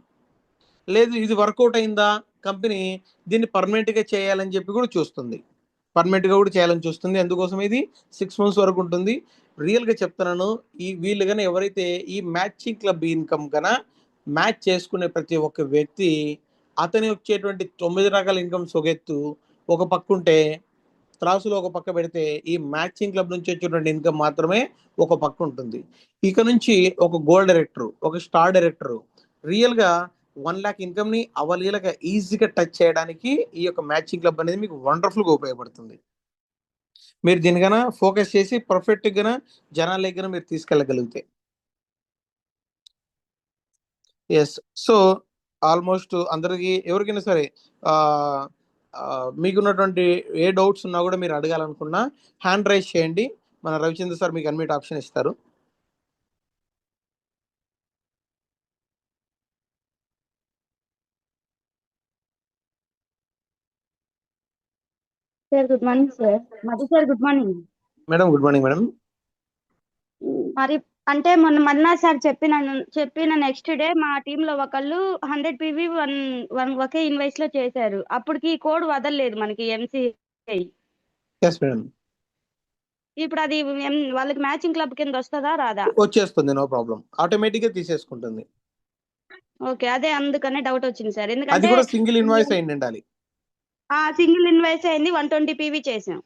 లేదు ఇది వర్కౌట్ అయిందా, కంపెనీ దీన్ని పర్మనెంట్గా చేయాలని చెప్పి కూడా చూస్తుంది, పర్మనెంట్గా కూడా చేయాలని చూస్తుంది. అందుకోసం ఇది 6 months వరకు ఉంటుంది. రియల్గా చెప్తున్నాను, ఈ వీళ్ళు కానీ ఎవరైతే ఈ మ్యాచింగ్ క్లబ్ ఇన్కమ్ కన్నా మ్యాచ్ చేసుకునే ప్రతి ఒక్క వ్యక్తి అతని వచ్చేటువంటి 9 రకాల ఇన్కమ్స్ ఒక ఎత్తు ఒక పక్క ఉంటే, త్రాసులో ఒక పక్క పెడితే ఈ మ్యాచింగ్ క్లబ్ నుంచి వచ్చేటువంటి ఇన్కమ్ మాత్రమే ఒక పక్క ఉంటుంది. ఇక నుంచి ఒక గోల్డ్ డైరెక్టర్, ఒక స్టార్ డైరెక్టర్ రియల్గా 1 lakh ఇన్కమ్ని అవలీలగా ఈజీగా టచ్ చేయడానికి ఈ యొక్క మ్యాచింగ్ క్లబ్ అనేది మీకు వండర్ఫుల్గా ఉపయోగపడుతుంది. మీరు దీనికన్నా ఫోకస్ చేసి పర్ఫెక్ట్గా జనాల దగ్గర మీరు తీసుకెళ్ళగలిగితే. ఎస్. సో ఆల్మోస్ట్ అందరికి ఎవరికైనా సరే మీకున్నటువంటి ఏ డౌట్స్ ఉన్నా కూడా మీరు అడగాలనుకున్నా హ్యాండ్ రైజ్ చేయండి. మన రవిచంద్ర సార్ మీకు అన్మ్యూట్ ఆప్షన్ ఇస్తారు. Sir good morning sir. Madhu sir good morning. Madam good morning madam. మరి అంటే మొన్న సార్ చెప్పిన నెక్స్ట్ డే మా టీమ్ లో ఒకళ్ళు 100 PV ఒకే ఇన్వాయిస్ లో చేశారు. అప్పటికి కోడ్ వదలలేదు మనకి MCI. Yes madam. ఇప్పుడు అది వాళ్ళకి మ్యాచింగ్ క్లబ్ కింద వస్తుందా రాదా? వచ్చేస్తుంది, నో ప్రాబ్లం, ఆటోమేటిక్ గా తీసేసుకుంటుంది. ఓకే, అదే అందుకనే డౌట్ వచ్చింది సార్. అది ఎందుకంటే కూడా సింగిల్ ఇన్వాయిస్ అయింది ఉండాలి. సింగిల్ ఇన్వాయిస్ అయింది, 120 PV చేసాం.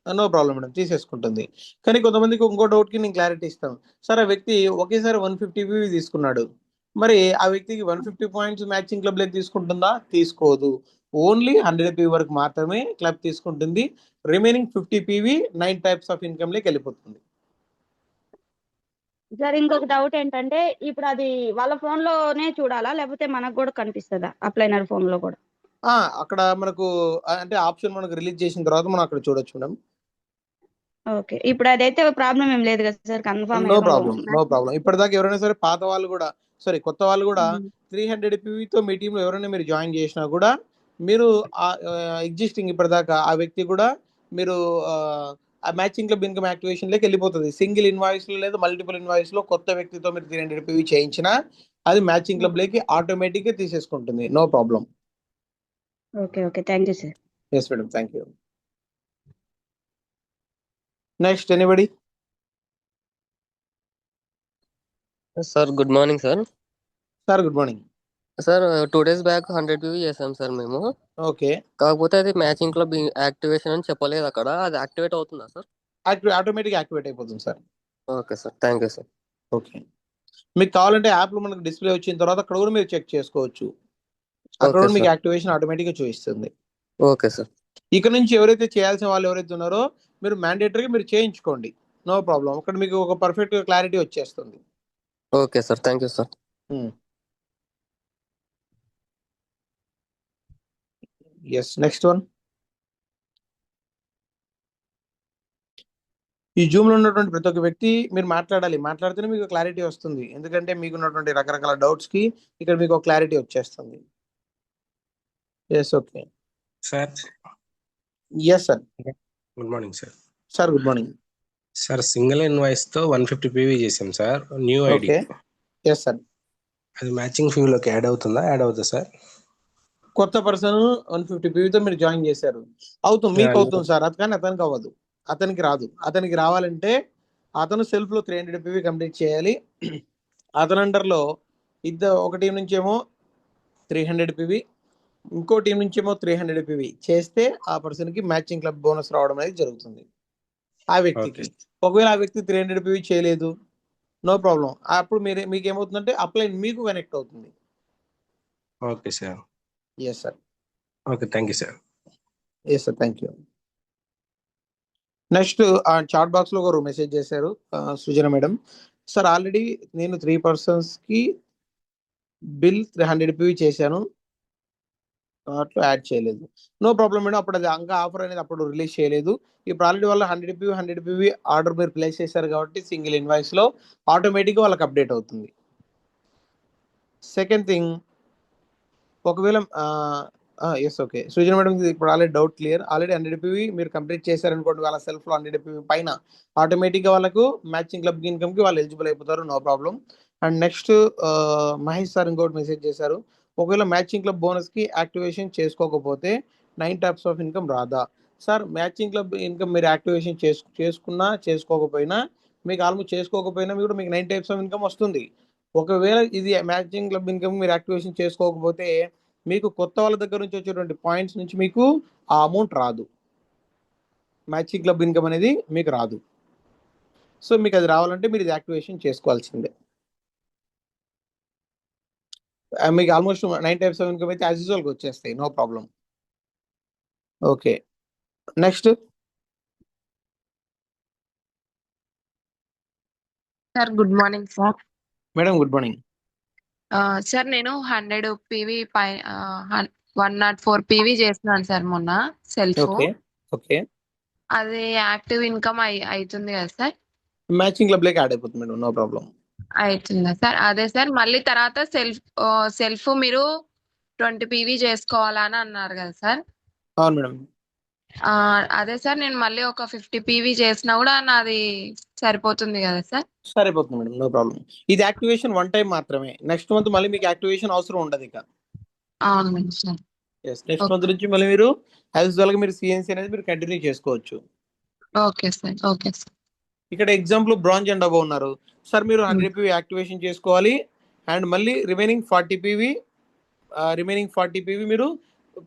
నో ప్రాబ్లం మేడం, తీసేసుకుంటుంది. కానీ కొంతమందికి ఇంకో డౌట్ కి నేను క్లారిటీ ఇస్తాను. సార్ ఆ వ్యక్తి ఒకేసారి 150 PV తీసుకున్నాడు, మరి ఆ వ్యక్తికి 150 పాయింట్స్ మ్యాచింగ్ క్లబ్ లెక్క తీసుకుంటుందా? తీసుకోదు. ఓన్లీ 100 PV వరకు మాత్రమే క్లబ్ తీసుకుంటుంది. Remaining 50 PV 9 types of income లెక్క వెళ్ళిపోతుంది. సార్ ఇంకొక డౌట్ ఏంటంటే, ఇప్పుడు అది వాళ్ళ ఫోన్ లోనే చూడాలా లేకపోతే మనకు కూడా కనిపిస్తుందా అప్లైనర్ ఫోన్ లో కూడా? అక్కడ మనకు అంటే ఆప్షన్ మనకు రిలీజ్ చేసిన తర్వాత మనం అక్కడ చూడొచ్చు మేడం. ఓకే, ఇప్పుడు అదైతే ప్రాబ్లం ఏం లేదు కదా sir? Confirm. No problem, no problem. ఇప్పటిదాకా ఎవరైనా సరే పాత వాళ్ళు కూడా కొత్త వాళ్ళు కూడా 300 PVతో మీ టీంలో ఎవరైనా మీరు జాయిన్ చేసినా కూడా మీరు ఎగ్జిస్టింగ్ ఇప్పటిదాకా ఆ వ్యక్తి కూడా మీరు ఆ మ్యాచింగ్ క్లబ్ ఇన్కమ్ యాక్టివేషన్ లోకి వెళ్ళిపోతుంది. సింగిల్ ఇన్వాయిస్ లో లేదా మల్టిపుల్ ఇన్వాయిస్ లో కొత్త వ్యక్తితో మీరు 300 PV చేయించినా అది మ్యాచింగ్ క్లబ్ లోకి ఆటోమేటిక్ గా తీసేసుకుంటుంది. No problem. Okay okay, thank you sir. Yes madam, thank you. Next anybody? Sir good morning sir. Sir good morning sir. 2 days back 100 PV చేసాం సార్ మేము. ఓకే. కాకపోతే అది మ్యాచింగ్ క్లబ్ యాక్టివేషన్ అని చెప్పలేదు అక్కడ. అది యాక్టివేట్ అవుతుందా సార్? ఆటోమేటిక్ యాక్టివేట్ అయిపోతుంది sir. Okay sir, thank you sir. Okay, మీకు కావాలంటే యాప్ లో మనకు డిస్ప్లే వచ్చిన తర్వాత అక్కడ కూడా మీరు చెక్ చేసుకోవచ్చు. అక్కడ కూడా మీకు యాక్టివేషన్ ఆటోమేటిక్ గా చూపిస్తుంది. Okay sir. ఇక నుంచి ఎవరైతే చేయాల్సిన వాళ్ళు ఎవరైతే ఉన్నారో మీరు మ్యాండేటరీగా మీరు చేయించుకోండి. నో ప్రాబ్లం, అక్కడ మీకు ఒక పర్ఫెక్ట్ క్లారిటీ వచ్చేస్తుంది. Okay sir, thank you sir. Yes, next one. ఈ జూమ్ లో ఉన్నటువంటి ప్రతి ఒక్క వ్యక్తి మీరు మాట్లాడాలి, మాట్లాడితేనే మీకు క్లారిటీ వస్తుంది. ఎందుకంటే మీకు ఉన్నటువంటి రకరకాల డౌట్స్ కి ఇక్కడ మీకు ఒక క్లారిటీ వచ్చేస్తుంది. Yes, okay sir. Yes sir. Good morning sir. Sir good morning sir. Single invoice తో 150 PV చేసాం sir. New ID. Yes sir. అది మ్యాచింగ్ ఫీ లోకి యాడ్ అవుతుందా? యాడ్ అవుతుంది సార్. కొత్త పర్సన్ 150 PVతో మీరు జాయిన్ చేశారు, అవుతుంది, మీకు అవుతుంది సార్. కానీ అతనికి అవ్వదు, అతనికి రాదు. అతనికి రావాలంటే అతను సెల్ఫ్ లో 300 PV కంప్లీట్ చేయాలి. అతని అండర్లో ఒక టీం నుంచి ఏమో 300 PV, ఇంకో టీం నుంచి ఏమో 300 PV చేస్తే ఆ పర్సన్ కి మ్యాచింగ్ క్లబ్ బోనస్ రావడం అనేది జరుగుతుంది ఆ వ్యక్తికి. ఒకవేళ ఆ వ్యక్తి 300 PV చేయలేదు, నో ప్రాబ్లం, అప్పుడు మీకు ఏమవుతుందంటే అప్లైన్ మీకు కనెక్ట్ అవుతుంది. Okay sir. Yes sir. Okay, thank you sir. Yes sir, thank you. Next chat box లో ఒకరు మెసేజ్ చేశారు, సృజన మేడం. సార్ ఆల్రెడీ నేను 3 persons కి బిల్ 300 PV చేశాను, అట్లా యాడ్ చేయలేదు. నో ప్రాబ్లం మేడం, అప్పుడు అది ఇంకా ఆఫర్ అనేది అప్పుడు రిలీజ్ చేయలేదు. ఇప్పుడు ఆల్రెడీ వాళ్ళ 100 PV ఆర్డర్ మీరు ప్లేస్ చేశారు కాబట్టి సింగిల్ ఇన్వాయిస్ లో ఆటోమేటిక్గా వాళ్ళకి అప్డేట్ అవుతుంది. సెకండ్ థింగ్, ఒకవేళ ఎస్ ఓకే సృజన మేడం, ఇప్పుడు already doubt clear. Already 100 PV మీరు కంప్లీట్ చేశారనుకోండి, వాళ్ళ సెల్ఫ్ లో 100 PV పైన ఆటోమేటిక్గా వాళ్ళకు మ్యాచింగ్ క్లబ్ ఇన్కమ్ కి వాళ్ళు ఎలిజిబుల్ అయిపోతారు. No problem. And next Mahesh sir ఇంకోటి మెసేజ్ చేశారు, ఒకవేళ మ్యాచింగ్ క్లబ్ బోనస్ కి యాక్టివేషన్ చేసుకోకపోతే 9 టైప్స్ ఆఫ్ ఇన్కమ్ రాదా? సార్ మ్యాచింగ్ క్లబ్ ఇన్కమ్ మీరు యాక్టివేషన్ చేసుకున్నా చేసుకోకపోయినా మీకు ఆల్మోస్ట్ చేసుకోకపోయినా కూడా మీకు 9 టైప్స్ ఆఫ్ ఇన్కమ్ వస్తుంది. ఒకవేళ ఇది మ్యాచింగ్ క్లబ్ ఇన్కమ్ మీరు యాక్టివేషన్ చేసుకోకపోతే మీకు కొత్త వాళ్ళ దగ్గర నుంచి వచ్చేటువంటి పాయింట్స్ నుంచి మీకు ఆ అమౌంట్ రాదు. మ్యాచింగ్ క్లబ్ ఇన్కమ్ అనేది మీకు రాదు. సో మీకు అది రావాలంటే మీరు ఇది యాక్టివేషన్ చేసుకోవాల్సిందే. మీకు ఆల్మోస్ట్ 9 టైప్స్ ఆఫ్ ఇన్కమ్ అయితే యాజ్ యూజువల్గా వచ్చేస్తాయి, no problem. Okay, next. Sir good morning sir. Madam good morning. Sir నేను 100 పీవీ 104 పీవీ చేస్తున్నాను సార్ మొన్న సెల్ఫ్. ఓకే ఓకే, అది యాక్టివ్ ఇన్కమ్ అవుతుంది కదా సార్? మ్యాచింగ్ క్లబ్ లోకి యాడ్ అయిపోతుంది మేడం, నో ప్రాబ్లం. అవుతుందా సార్? అదే సార్, మళ్ళీ తర్వాత సెల్ఫ్ మీరు 20 పీవీ చేసుకోవాలని అన్నారు కదా సార్? అవును మేడం. అదే సార్, నేను మళ్ళీ ఒక 50 పీవీ చేసినా కూడా నాది సరిపోతుంది కదా సార్? సరిపోతుంది మేడం, నో ప్రాబ్లం. ఇది యాక్టివేషన్ 1 టైం మాత్రమే. నెక్స్ట్ మంత్ మళ్ళీ మీకు యాక్టివేషన్ అవసరం ఉండదు ఇక. అవును సార్. నెక్స్ట్ మంత్ నుంచి మళ్ళీ మీరు యాజ్ యూజువల్ గా మీరు సిఎన్సీ అనేది మీరు కంటిన్యూ చేసుకోవచ్చు. Okay sir. Okay sir. ఇక్కడ ఎగ్జాంపుల్ బ్రాంజ్ అండ్ అబవ్ ఉన్నారు సార్, మీరు 100 పీవీ యాక్టివేషన్ చేసుకోవాలి అండ్ మళ్ళీ రిమైనింగ్ 40 పీవీ మీరు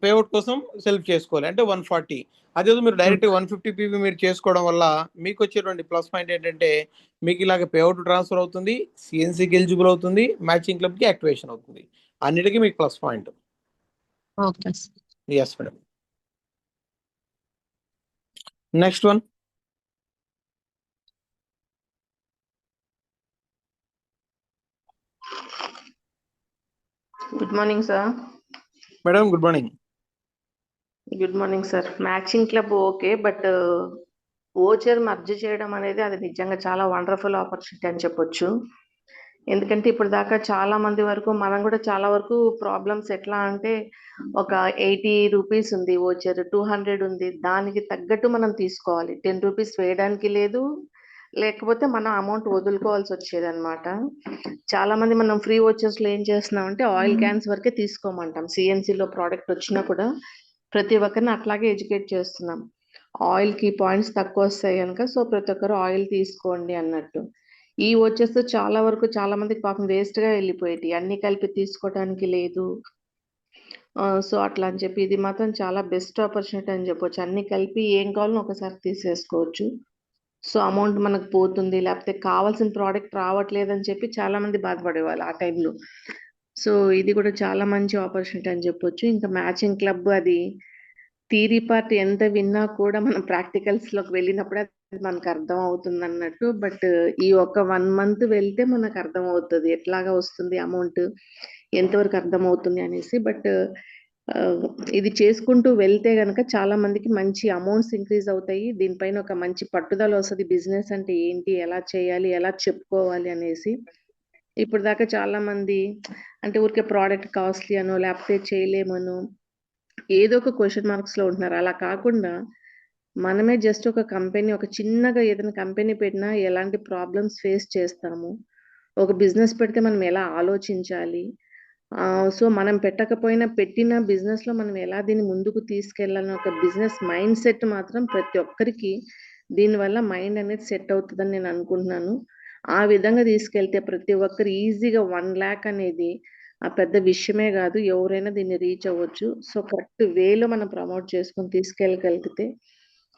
పేఅవుట్ కోసం సెల్ఫ్ చేసుకోవాలి, అంటే 140. అదే మీరు డైరెక్ట్ 150 పీవీ మీరు చేసుకోవడం వల్ల మీకు వచ్చేటువంటి ప్లస్ పాయింట్ ఏంటంటే మీకు ఇలాగ పేఅవుట్ ట్రాన్స్ఫర్ అవుతుంది, సిఎన్సీకి ఎలిజిబుల్ అవుతుంది, మ్యాచింగ్ క్లబ్కి యాక్టివేషన్ అవుతుంది. అన్నిటికీ మీకు plus point. Okay sir. Yes madam. Next one. Good morning sir. Madam good morning. Good morning sir. Matching club okay, but voucher merge చేయడం అనేది అది నిజంగా చాలా వండర్ఫుల్ ఆపర్చునిటీ అని చెప్పొచ్చు. ఎందుకంటే ఇప్పుడు దాకా చాలా మంది వరకు మనం కూడా చాలా వరకు ప్రాబ్లమ్స్ ఎట్లా అంటే ఒక 80 రూపీస్ ఉంది ఓచర్, 200 ఉంది, దానికి తగ్గట్టు మనం తీసుకోవాలి. 10 రూపీస్ వేయడానికి లేదు, లేకపోతే మనం అమౌంట్ వదులుకోవాల్సి వచ్చేది అనమాట. చాలా మంది మనం ఫ్రీ ఓచర్స్ లో ఏం చేస్తున్నామంటే ఆయిల్ క్యాన్స్ వరకే తీసుకోమంటాం. సిఎన్సీలో ప్రోడక్ట్ వచ్చినా కూడా ప్రతి ఒక్కరిని అట్లాగే ఎడ్యుకేట్ చేస్తున్నాం. ఆయిల్ కి పాయింట్స్ తక్కువ వస్తాయి కనుక సో ప్రతి ఒక్కరు ఆయిల్ తీసుకోండి అన్నట్టు. ఈ వచ్చేస్తే చాలా వరకు చాలా మందికి పాపం వేస్ట్ గా వెళ్ళిపోయేటి, అన్ని కలిపి తీసుకోవడానికి లేదు. సో అట్లా అని చెప్పి ఇది మాత్రం చాలా బెస్ట్ ఆపర్చునిటీ అని చెప్పొచ్చు. అన్ని కలిపి ఏం కావాలో ఒకసారి తీసేసుకోవచ్చు. సో అమౌంట్ మనకు పోతుంది, లేకపోతే కావాల్సిన ప్రోడక్ట్ రావట్లేదని చెప్పి చాలా మంది బాధపడేవాళ్ళు ఆ టైంలో. సో ఇది కూడా చాలా మంచి ఆపర్చునిటీ అని చెప్పొచ్చు. ఇంకా మ్యాచింగ్ క్లబ్ అది థియరీ పార్ట్ ఎంత విన్నా కూడా మనం ప్రాక్టికల్స్ లోకి వెళ్ళినప్పుడే మనకు అర్థం అవుతుంది అన్నట్టు. బట్ ఈ ఒక 1 మంత్ వెళ్తే మనకు అర్థం అవుతుంది ఎట్లాగా వస్తుంది అమౌంట్, ఎంతవరకు అర్థం అవుతుంది అనేసి. బట్ ఇది చేసుకుంటూ వెళ్తే గనక చాలా మందికి మంచి అమౌంట్స్ ఇంక్రీజ్ అవుతాయి. దీనిపైన ఒక మంచి పట్టుదల వస్తుంది, బిజినెస్ అంటే ఏంటి, ఎలా చేయాలి, ఎలా చెప్పుకోవాలి అనేసి. ఇప్పుడు దాకా చాలా మంది అంటే ఊరికే ప్రోడక్ట్ కాస్ట్లీ అనో లేకపోతే చేయలేమనో ఏదో ఒక క్వశ్చన్ మార్క్స్ లో ఉంటున్నారు. అలా కాకుండా మనమే జస్ట్ ఒక కంపెనీ, ఒక చిన్నగా ఏదైనా కంపెనీ పెట్టినా ఎలాంటి ప్రాబ్లమ్స్ ఫేస్ చేస్తాము, ఒక బిజినెస్ పెడితే మనం ఎలా ఆలోచించాలి, సో మనం పెట్టకపోయినా పెట్టిన బిజినెస్ లో మనం ఎలా దీన్ని ముందుకు తీసుకెళ్ళాలని ఒక బిజినెస్ మైండ్ సెట్ మాత్రం ప్రతి ఒక్కరికి దీనివల్ల మైండ్ అనేది సెట్ అవుతుందని నేను అనుకుంటున్నాను. ఆ విధంగా తీసుకెళ్తే ప్రతి ఒక్కరు ఈజీగా 1 lakh అనేది ఆ పెద్ద విషయమే కాదు, ఎవరైనా దీన్ని రీచ్ అవ్వచ్చు. సో కరెక్ట్ వేలో మనం ప్రమోట్ చేసుకొని తీసుకెళ్ళగలిగితే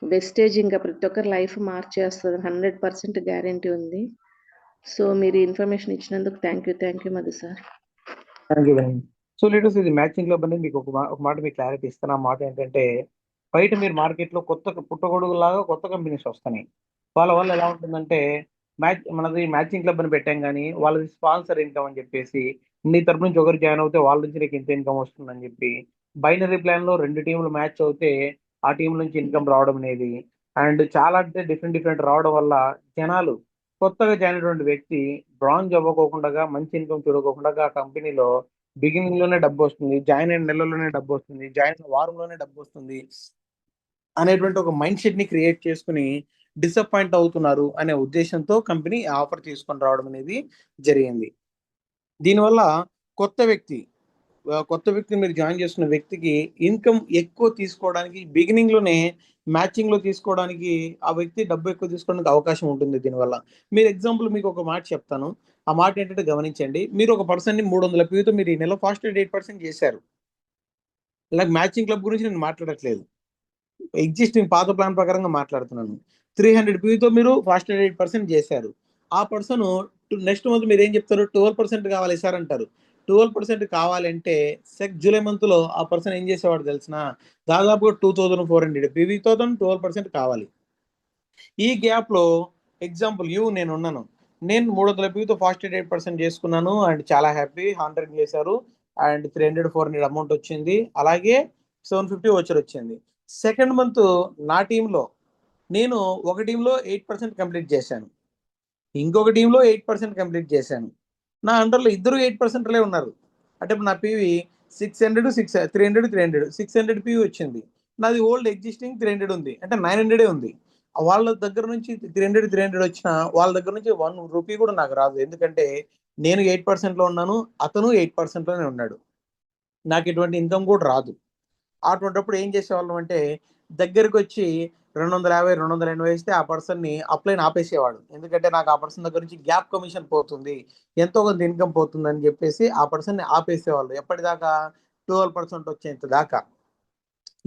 వెస్టేజ్ ఇంకా ప్రతి ఒక్కరి లైఫ్ మార్చేస్తుంది, 100% గ్యారంటీ ఉంది. సో మీరు ఇన్ఫర్మేషన్ ఇచ్చినందుకు thank you Madhu sir. Thank you very much. So leaders, ఇది మ్యాచింగ్ క్లబ్ అనేది మీకు ఒక మాట మీకు క్లారిటీ ఇస్తాను. ఆ మాట ఏంటంటే బయట మీరు మార్కెట్లో కొత్త పుట్టగొడుగులాగా కొత్త కంపెనీస్ వస్తున్నాయి. వాళ్ళ వల్ల ఎలా ఉంటుందంటే మనది మ్యాచింగ్ క్లబ్ అని పెట్టాం కానీ వాళ్ళది స్పాన్సర్ ఇన్కమ్ అని చెప్పేసి నీ తరపు నుంచి ఒకరు జాయిన్ అవుతే వాళ్ళ నుంచి నీకు ఇంత ఇన్కమ్ వస్తుందని చెప్పి బైనరీ ప్లాన్ లో 2 టీంలు మ్యాచ్ అవుతే ఆ టీం నుంచి ఇన్కమ్ రావడం అనేది అండ్ చాలా అంటే డిఫరెంట్ రావడం వల్ల జనాలు కొత్తగా జాయిన్ అయినటువంటి వ్యక్తి బ్రాంజ్ అవ్వకోకుండా మంచి ఇన్కమ్ చూడకోకుండా ఆ కంపెనీలో బిగినింగ్ లోనే డబ్బు వస్తుంది, జాయిన్ అయిన నెలలోనే డబ్బు వస్తుంది, జాయిన్ అయిన వారంలోనే డబ్బు వస్తుంది అనేటువంటి ఒక మైండ్ సెట్ ని క్రియేట్ చేసుకుని డిసప్పాయింట్ అవుతున్నారు అనే ఉద్దేశంతో కంపెనీ ఆఫర్ తీసుకొని రావడం అనేది జరిగింది. దీనివల్ల కొత్త వ్యక్తి కొత్త వ్యక్తిని మీరు జాయిన్ చేసుకున్న వ్యక్తికి ఇన్కమ్ ఎక్కువ తీసుకోవడానికి బిగినింగ్ లోనే మ్యాచింగ్ లో తీసుకోవడానికి ఆ వ్యక్తి డబ్బు ఎక్కువ తీసుకోవడానికి అవకాశం ఉంటుంది దీనివల్ల. మీరు ఎగ్జాంపుల్ మీకు ఒక మాట చెప్తాను. ఆ మాట ఏంటంటే గమనించండి. మీరు ఒక పర్సన్ ని 300 PV తో మీరు ఈ నెల ఫాస్ట్ 8% చేశారు. ఇలా మ్యాచింగ్ క్లబ్ గురించి నేను మాట్లాడట్లేదు, ఎగ్జిస్టింగ్ పాత ప్లాన్ ప్రకారంగా మాట్లాడుతున్నాను. 300 PV తో మీరు ఫాస్ట్ 8% చేశారు. ఆ పర్సన్ నెక్స్ట్ మంత్ మీరు ఏం చెప్తారు? 12% కావాలి సార్ అంటారు. 12% కావాలంటే జూలై మంత్ లో ఆ పర్సన్ ఏం చేసేవాడు తెలిసిన? దాదాపుగా 2400 PVతో 12% కావాలి. ఈ గ్యాప్ లో ఎగ్జాంపుల్ నేను ఉన్నాను. నేను 300 PVతో ఫాస్ట్ 8% చేసుకున్నాను అండ్ చాలా హ్యాపీ. 100 చేశారు అండ్ 300 400 అమౌంట్ వచ్చింది. అలాగే 750 వచ్చర్ వచ్చింది. సెకండ్ మంత్ నా టీంలో నేను ఒక టీంలో 8% కంప్లీట్ చేశాను, ఇంకొక టీంలో 8% కంప్లీట్ చేశాను. నా అండర్లో ఇద్దరు 8%లే ఉన్నారు. అంటే ఇప్పుడు నా పీవీ 600 300 600 పీవీ వచ్చింది. నాది ఓల్డ్ ఎగ్జిస్టింగ్ 300 ఉంది, అంటే 900 ఉంది. వాళ్ళ దగ్గర నుంచి 300 వచ్చిన వాళ్ళ దగ్గర నుంచి 1 రూపీ కూడా నాకు రాదు. ఎందుకంటే నేను 8%లో ఉన్నాను, అతను 8%లోనే ఉన్నాడు. నాకు ఎటువంటి ఇన్కమ్ కూడా రాదు. అటువంటిప్పుడు ఏం చేసేవాళ్ళం అంటే దగ్గరికి వచ్చి 250 280 ఇస్తే ఆ పర్సన్ని అప్లైని ఆపేసేవాడు. ఎందుకంటే నాకు ఆ పర్సన్ దగ్గర నుంచి గ్యాప్ కమిషన్ పోతుంది, ఎంతో కొంత ఇన్కమ్ పోతుంది అని చెప్పేసి ఆ పర్సన్ని ఆపేసేవాళ్ళు. ఎప్పటిదాకా? 12% వచ్చేంత దాకా.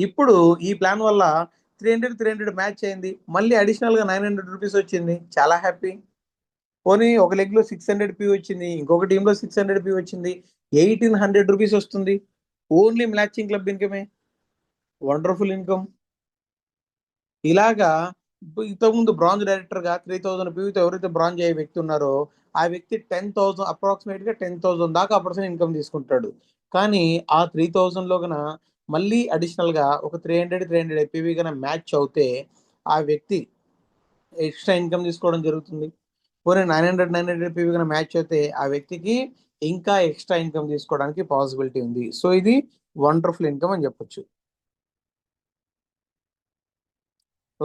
ఇప్పుడు ఈ ప్లాన్ వల్ల 300 మ్యాచ్ అయింది, మళ్ళీ అడిషనల్గా 900 రూపీస్ వచ్చింది, చాలా హ్యాపీ. పోనీ ఒక లెగ్లో 600 పీ వచ్చింది, ఇంకొక టీంలో 600 పీ వచ్చింది, 1800 రూపీస్ వస్తుంది. ఓన్లీ మ్యాచింగ్ క్లబ్ ఇన్కమే, వండర్ఫుల్ ఇన్కమ్. ఇలాగా ఇంతకుముందు బ్రాంజ్ డైరెక్టర్గా 3000 పీవీతో ఎవరైతే బ్రాంజ్ అయ్యే వ్యక్తి ఉన్నారో ఆ వ్యక్తి 10,000 అప్రాక్సిమేట్గా 10,000 దాకా ఆ పర్సన్ ఇన్కమ్ తీసుకుంటాడు. కానీ ఆ 3000లో కన మళ్ళీ అడిషనల్గా ఒక 300 పీవీ కన మ్యాచ్ అవుతే ఆ వ్యక్తి ఎక్స్ట్రా ఇన్కమ్ తీసుకోవడం జరుగుతుంది. పోనీ 900 పీవీ కన మ్యాచ్ అయితే ఆ వ్యక్తికి ఇంకా ఎక్స్ట్రా ఇన్కమ్ తీసుకోవడానికి పాసిబిలిటీ ఉంది. సో ఇది వండర్ఫుల్ ఇన్కమ్ అని చెప్పొచ్చు.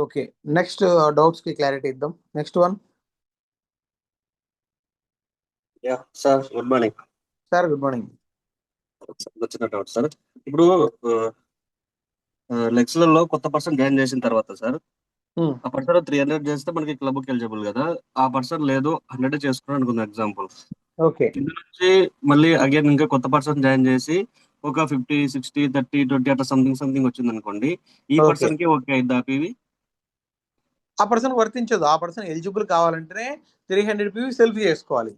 ఓకే, నెక్స్ట్ డౌట్స్ కి క్లారిటీ ఇద్దాం. Next one. Yeah sir, good morning sir. Good morning. వచ్చిన డౌట్ సార్. ఇప్పుడు లెక్స్లలో కొత్త పర్సన్ జాయిన్ చేసిన తర్వాత సార్, ఆ పర్సన్ 300 చేస్తే మనకి క్లబ్ కి ఎలిజిబుల్ కదా. ఆ పర్సన్ లేదు 100 చేసుకున్నాను అనుకుందాం ఎగ్జాంపుల్. ఓకే, కింద నుంచి మళ్ళీ అగైన్ ఇంకా కొత్త పర్సన్ జాయిన్ చేసి ఒక 50 60 30 20 అట్లా సంథింగ్ వచ్చింది అనుకోండి, ఈ Okay. పర్సన్ కి ఓకే అయిద్దా పీవీ? ఆ పర్సన్ వర్తించదు. ఆ పర్సన్ ఎలిజిబుల్ కావాలంటేనే 300 పీవీ సెల్ఫ్ చేసుకోవాలి.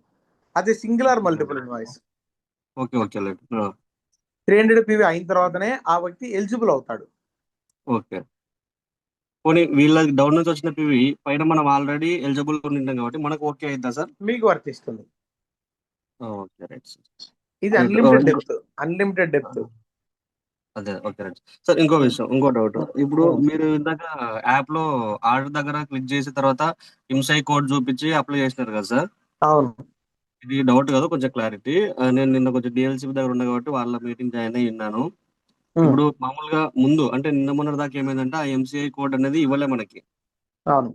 అది single or multiple invoice. Okay okay 300 PV అయిన తర్వాతనే ఆ వ్యక్తి ఎలిజిబుల్ అవుతాడు. ఓకే. పోనీ వీళ్ళ డౌన్ నుంచి వచ్చిన పీవీ పైన మనం ఆల్రెడీ ఎలిజిబుల్ ఉంటాం కాబట్టి మనకు ఓకే అయిద్దా సార్? మీకు వర్తిస్తుంది. Okay right sir. ఇది అన్లిమిటెడ్ డెప్త్. అదే ఓకే రైట్ సార్. ఇంకో విషయం, ఇంకో డౌట్. ఇప్పుడు మీరు ఇందాక యాప్ లో ఆర్డర్ దగ్గర క్లిక్ చేసిన తర్వాత ఎంసై కోడ్ చూపించి అప్లై చేసినారు కదా సార్. అవును. ఇది డౌట్ కదా, కొంచెం క్లారిటీ. నేను నిన్న కొంచెం డిఎల్సీ దగ్గర ఉన్నా కాబట్టి వాళ్ళ మీటింగ్ జాయిన్ అయ్యి ఉన్నాను. ఇప్పుడు మామూలుగా ముందు అంటే నిన్న మొన్నటి దాకా ఏమైందంటే ఆ ఎంసీఐ కోడ్ అనేది ఇవ్వలే మనకి. అవును.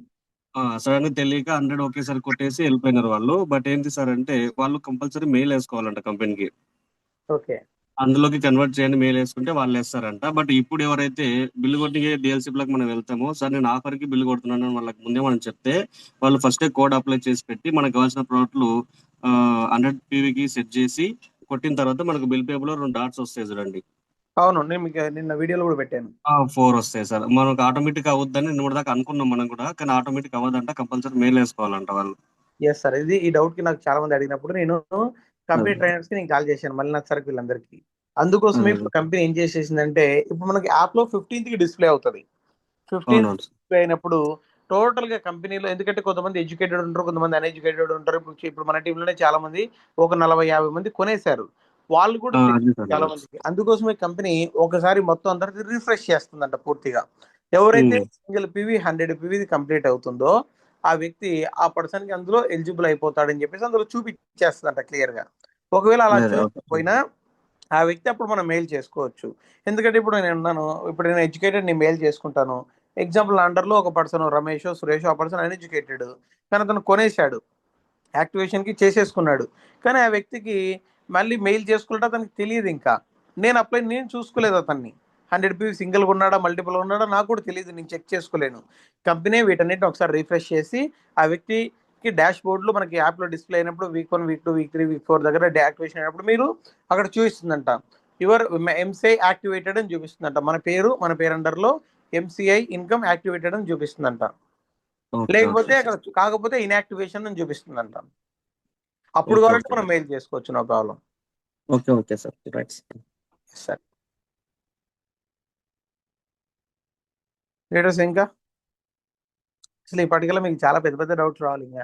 సడన్ గా తెలియక 100 ఒకేసారి కొట్టేసి వెళ్ళిపోయినారు వాళ్ళు. బట్ ఏంటి సార్ అంటే వాళ్ళు కంపల్సరీ మెయిల్ వేసుకోవాలంట కంపెనీకి. ఓకే. అందులోకి కన్వర్ట్ చేయండి మెయిల్ వేసుకుంటే వాళ్ళు వేస్తారంట. బట్ ఇప్పుడు ఎవరైతే బిల్ కొట్టి డిఎల్సీలకు మనం వెళ్తామో, సార్ నేను ఆఫర్ కి బిల్ కొడుతున్నాను అని వాళ్ళకి ముందే మనం చెప్తే వాళ్ళు ఫస్టే కోడ్ అప్లై చేసి పెట్టి మనకు కావాల్సిన ప్రోడక్ట్లు 100 పీవీకి సెట్ చేసి కొట్టిన తర్వాత మనకు బిల్ పేబుల్ 2 డాట్స్ వస్తాయి చూడండి. అవును, నేను మీకు నిన్న వీడియోలో కూడా పెట్టాను. 4 వస్తాయి సార్. మనకు ఆటోమేటిక్ అవుద్దని నిన్న దాకా అనుకున్నాం మనం కూడా, కానీ ఆటోమేటిక్ అవ్వదంట. కంపల్సరీ మెయిల్ వేసుకోవాలంట వాళ్ళు. ఎస్ సార్, ఈ డౌట్ కి నాకు చాలా మంది అడిగినప్పుడు నేను కంపెనీ ట్రైనర్స్ కి నేను కాల్ చేశాను, మళ్ళీ నాకు సార్ వీళ్ళందరికీ. అందుకోసమే ఇప్పుడు కంపెనీ ఏం చేసేసిందంటే ఇప్పుడు మనకి యాప్ లో 15th కి డిస్ప్లే అవుతుంది. 15th డిస్ప్లే అయినప్పుడు టోటల్ గా కంపెనీలో, ఎందుకంటే కొంతమంది ఎడ్యుకేటెడ్ ఉంటారు, కొంతమంది అన్ఎడ్యుకేటెడ్ ఉంటారు. ఇప్పుడు మన టీంలోనే చాలా మంది ఒక 40-50 మంది కొనేశారు. వాళ్ళు కూడా చాలా మందికి. అందుకోసమే కంపెనీ ఒకసారి మొత్తం అందరికి రిఫ్రెష్ చేస్తుందంట పూర్తిగా. ఎవరైతే సింగిల్ పీవీ 100 పీవీ కంప్లీట్ అవుతుందో ఆ వ్యక్తి ఆ పర్సన్ కి అందులో ఎలిజిబుల్ అయిపోతాడని చెప్పేసి అందులో చూపించేస్తుందంట క్లియర్ గా. ఒకవేళ అలా చూపించకపోయినా ఆ వ్యక్తి అప్పుడు మనం మెయిల్ చేసుకోవచ్చు. ఎందుకంటే ఇప్పుడు నేను ఎడ్యుకేటెడ్, నేను మెయిల్ చేసుకుంటాను. ఎగ్జాంపుల్ అండర్లో ఒక పర్సన్ రమేష్ సురేష్, ఆ పర్సన్ అన్ఎడ్యుకేటెడ్, కానీ అతను కొనేశాడు, యాక్టివేషన్ కి చేసేసుకున్నాడు. కానీ ఆ వ్యక్తికి మళ్ళీ మెయిల్ చేసుకుంటే అతనికి తెలియదు ఇంకా నేను చూసుకోలేదు అతన్ని 100 పీవీ సింగిల్ ఉన్నాడా మల్టిపుల్ ఉన్నాడా నాకు కూడా తెలియదు, నేను చెక్ చేసుకోలేను. కంపెనీ వీటన్నిటిని ఒకసారి రిఫ్రెష్ చేసి ఆ వ్యక్తికి డాష్ బోర్డ్లో మనకి యాప్లో డిస్ప్లే అయినప్పుడు వీక్ 1 వీక్ 2 వీక్ 3 వీక్ 4 దగ్గర యాక్టివేషన్ అయినప్పుడు మీరు అక్కడ చూపిస్తుందంట యువర్ ఎంసీఐ యాక్టివేటెడ్ అని చూపిస్తుందంట. మన పేరు అండర్లో ఎంసీఐ ఇన్కమ్ యాక్టివేటెడ్ అని చూపిస్తుందంట. లేకపోతే అక్కడ కాకపోతే ఇన్యాక్టివేషన్ అని చూపిస్తుందంట. అప్పుడు కాబట్టి మనం మెయిల్ చేసుకోవచ్చు, no problem. Okay sir, right sir. Leaders ఇంకా అసలు ఇప్పటికల్లా మీకు చాలా పెద్ద పెద్ద డౌట్స్ రావాలి ఇంకా.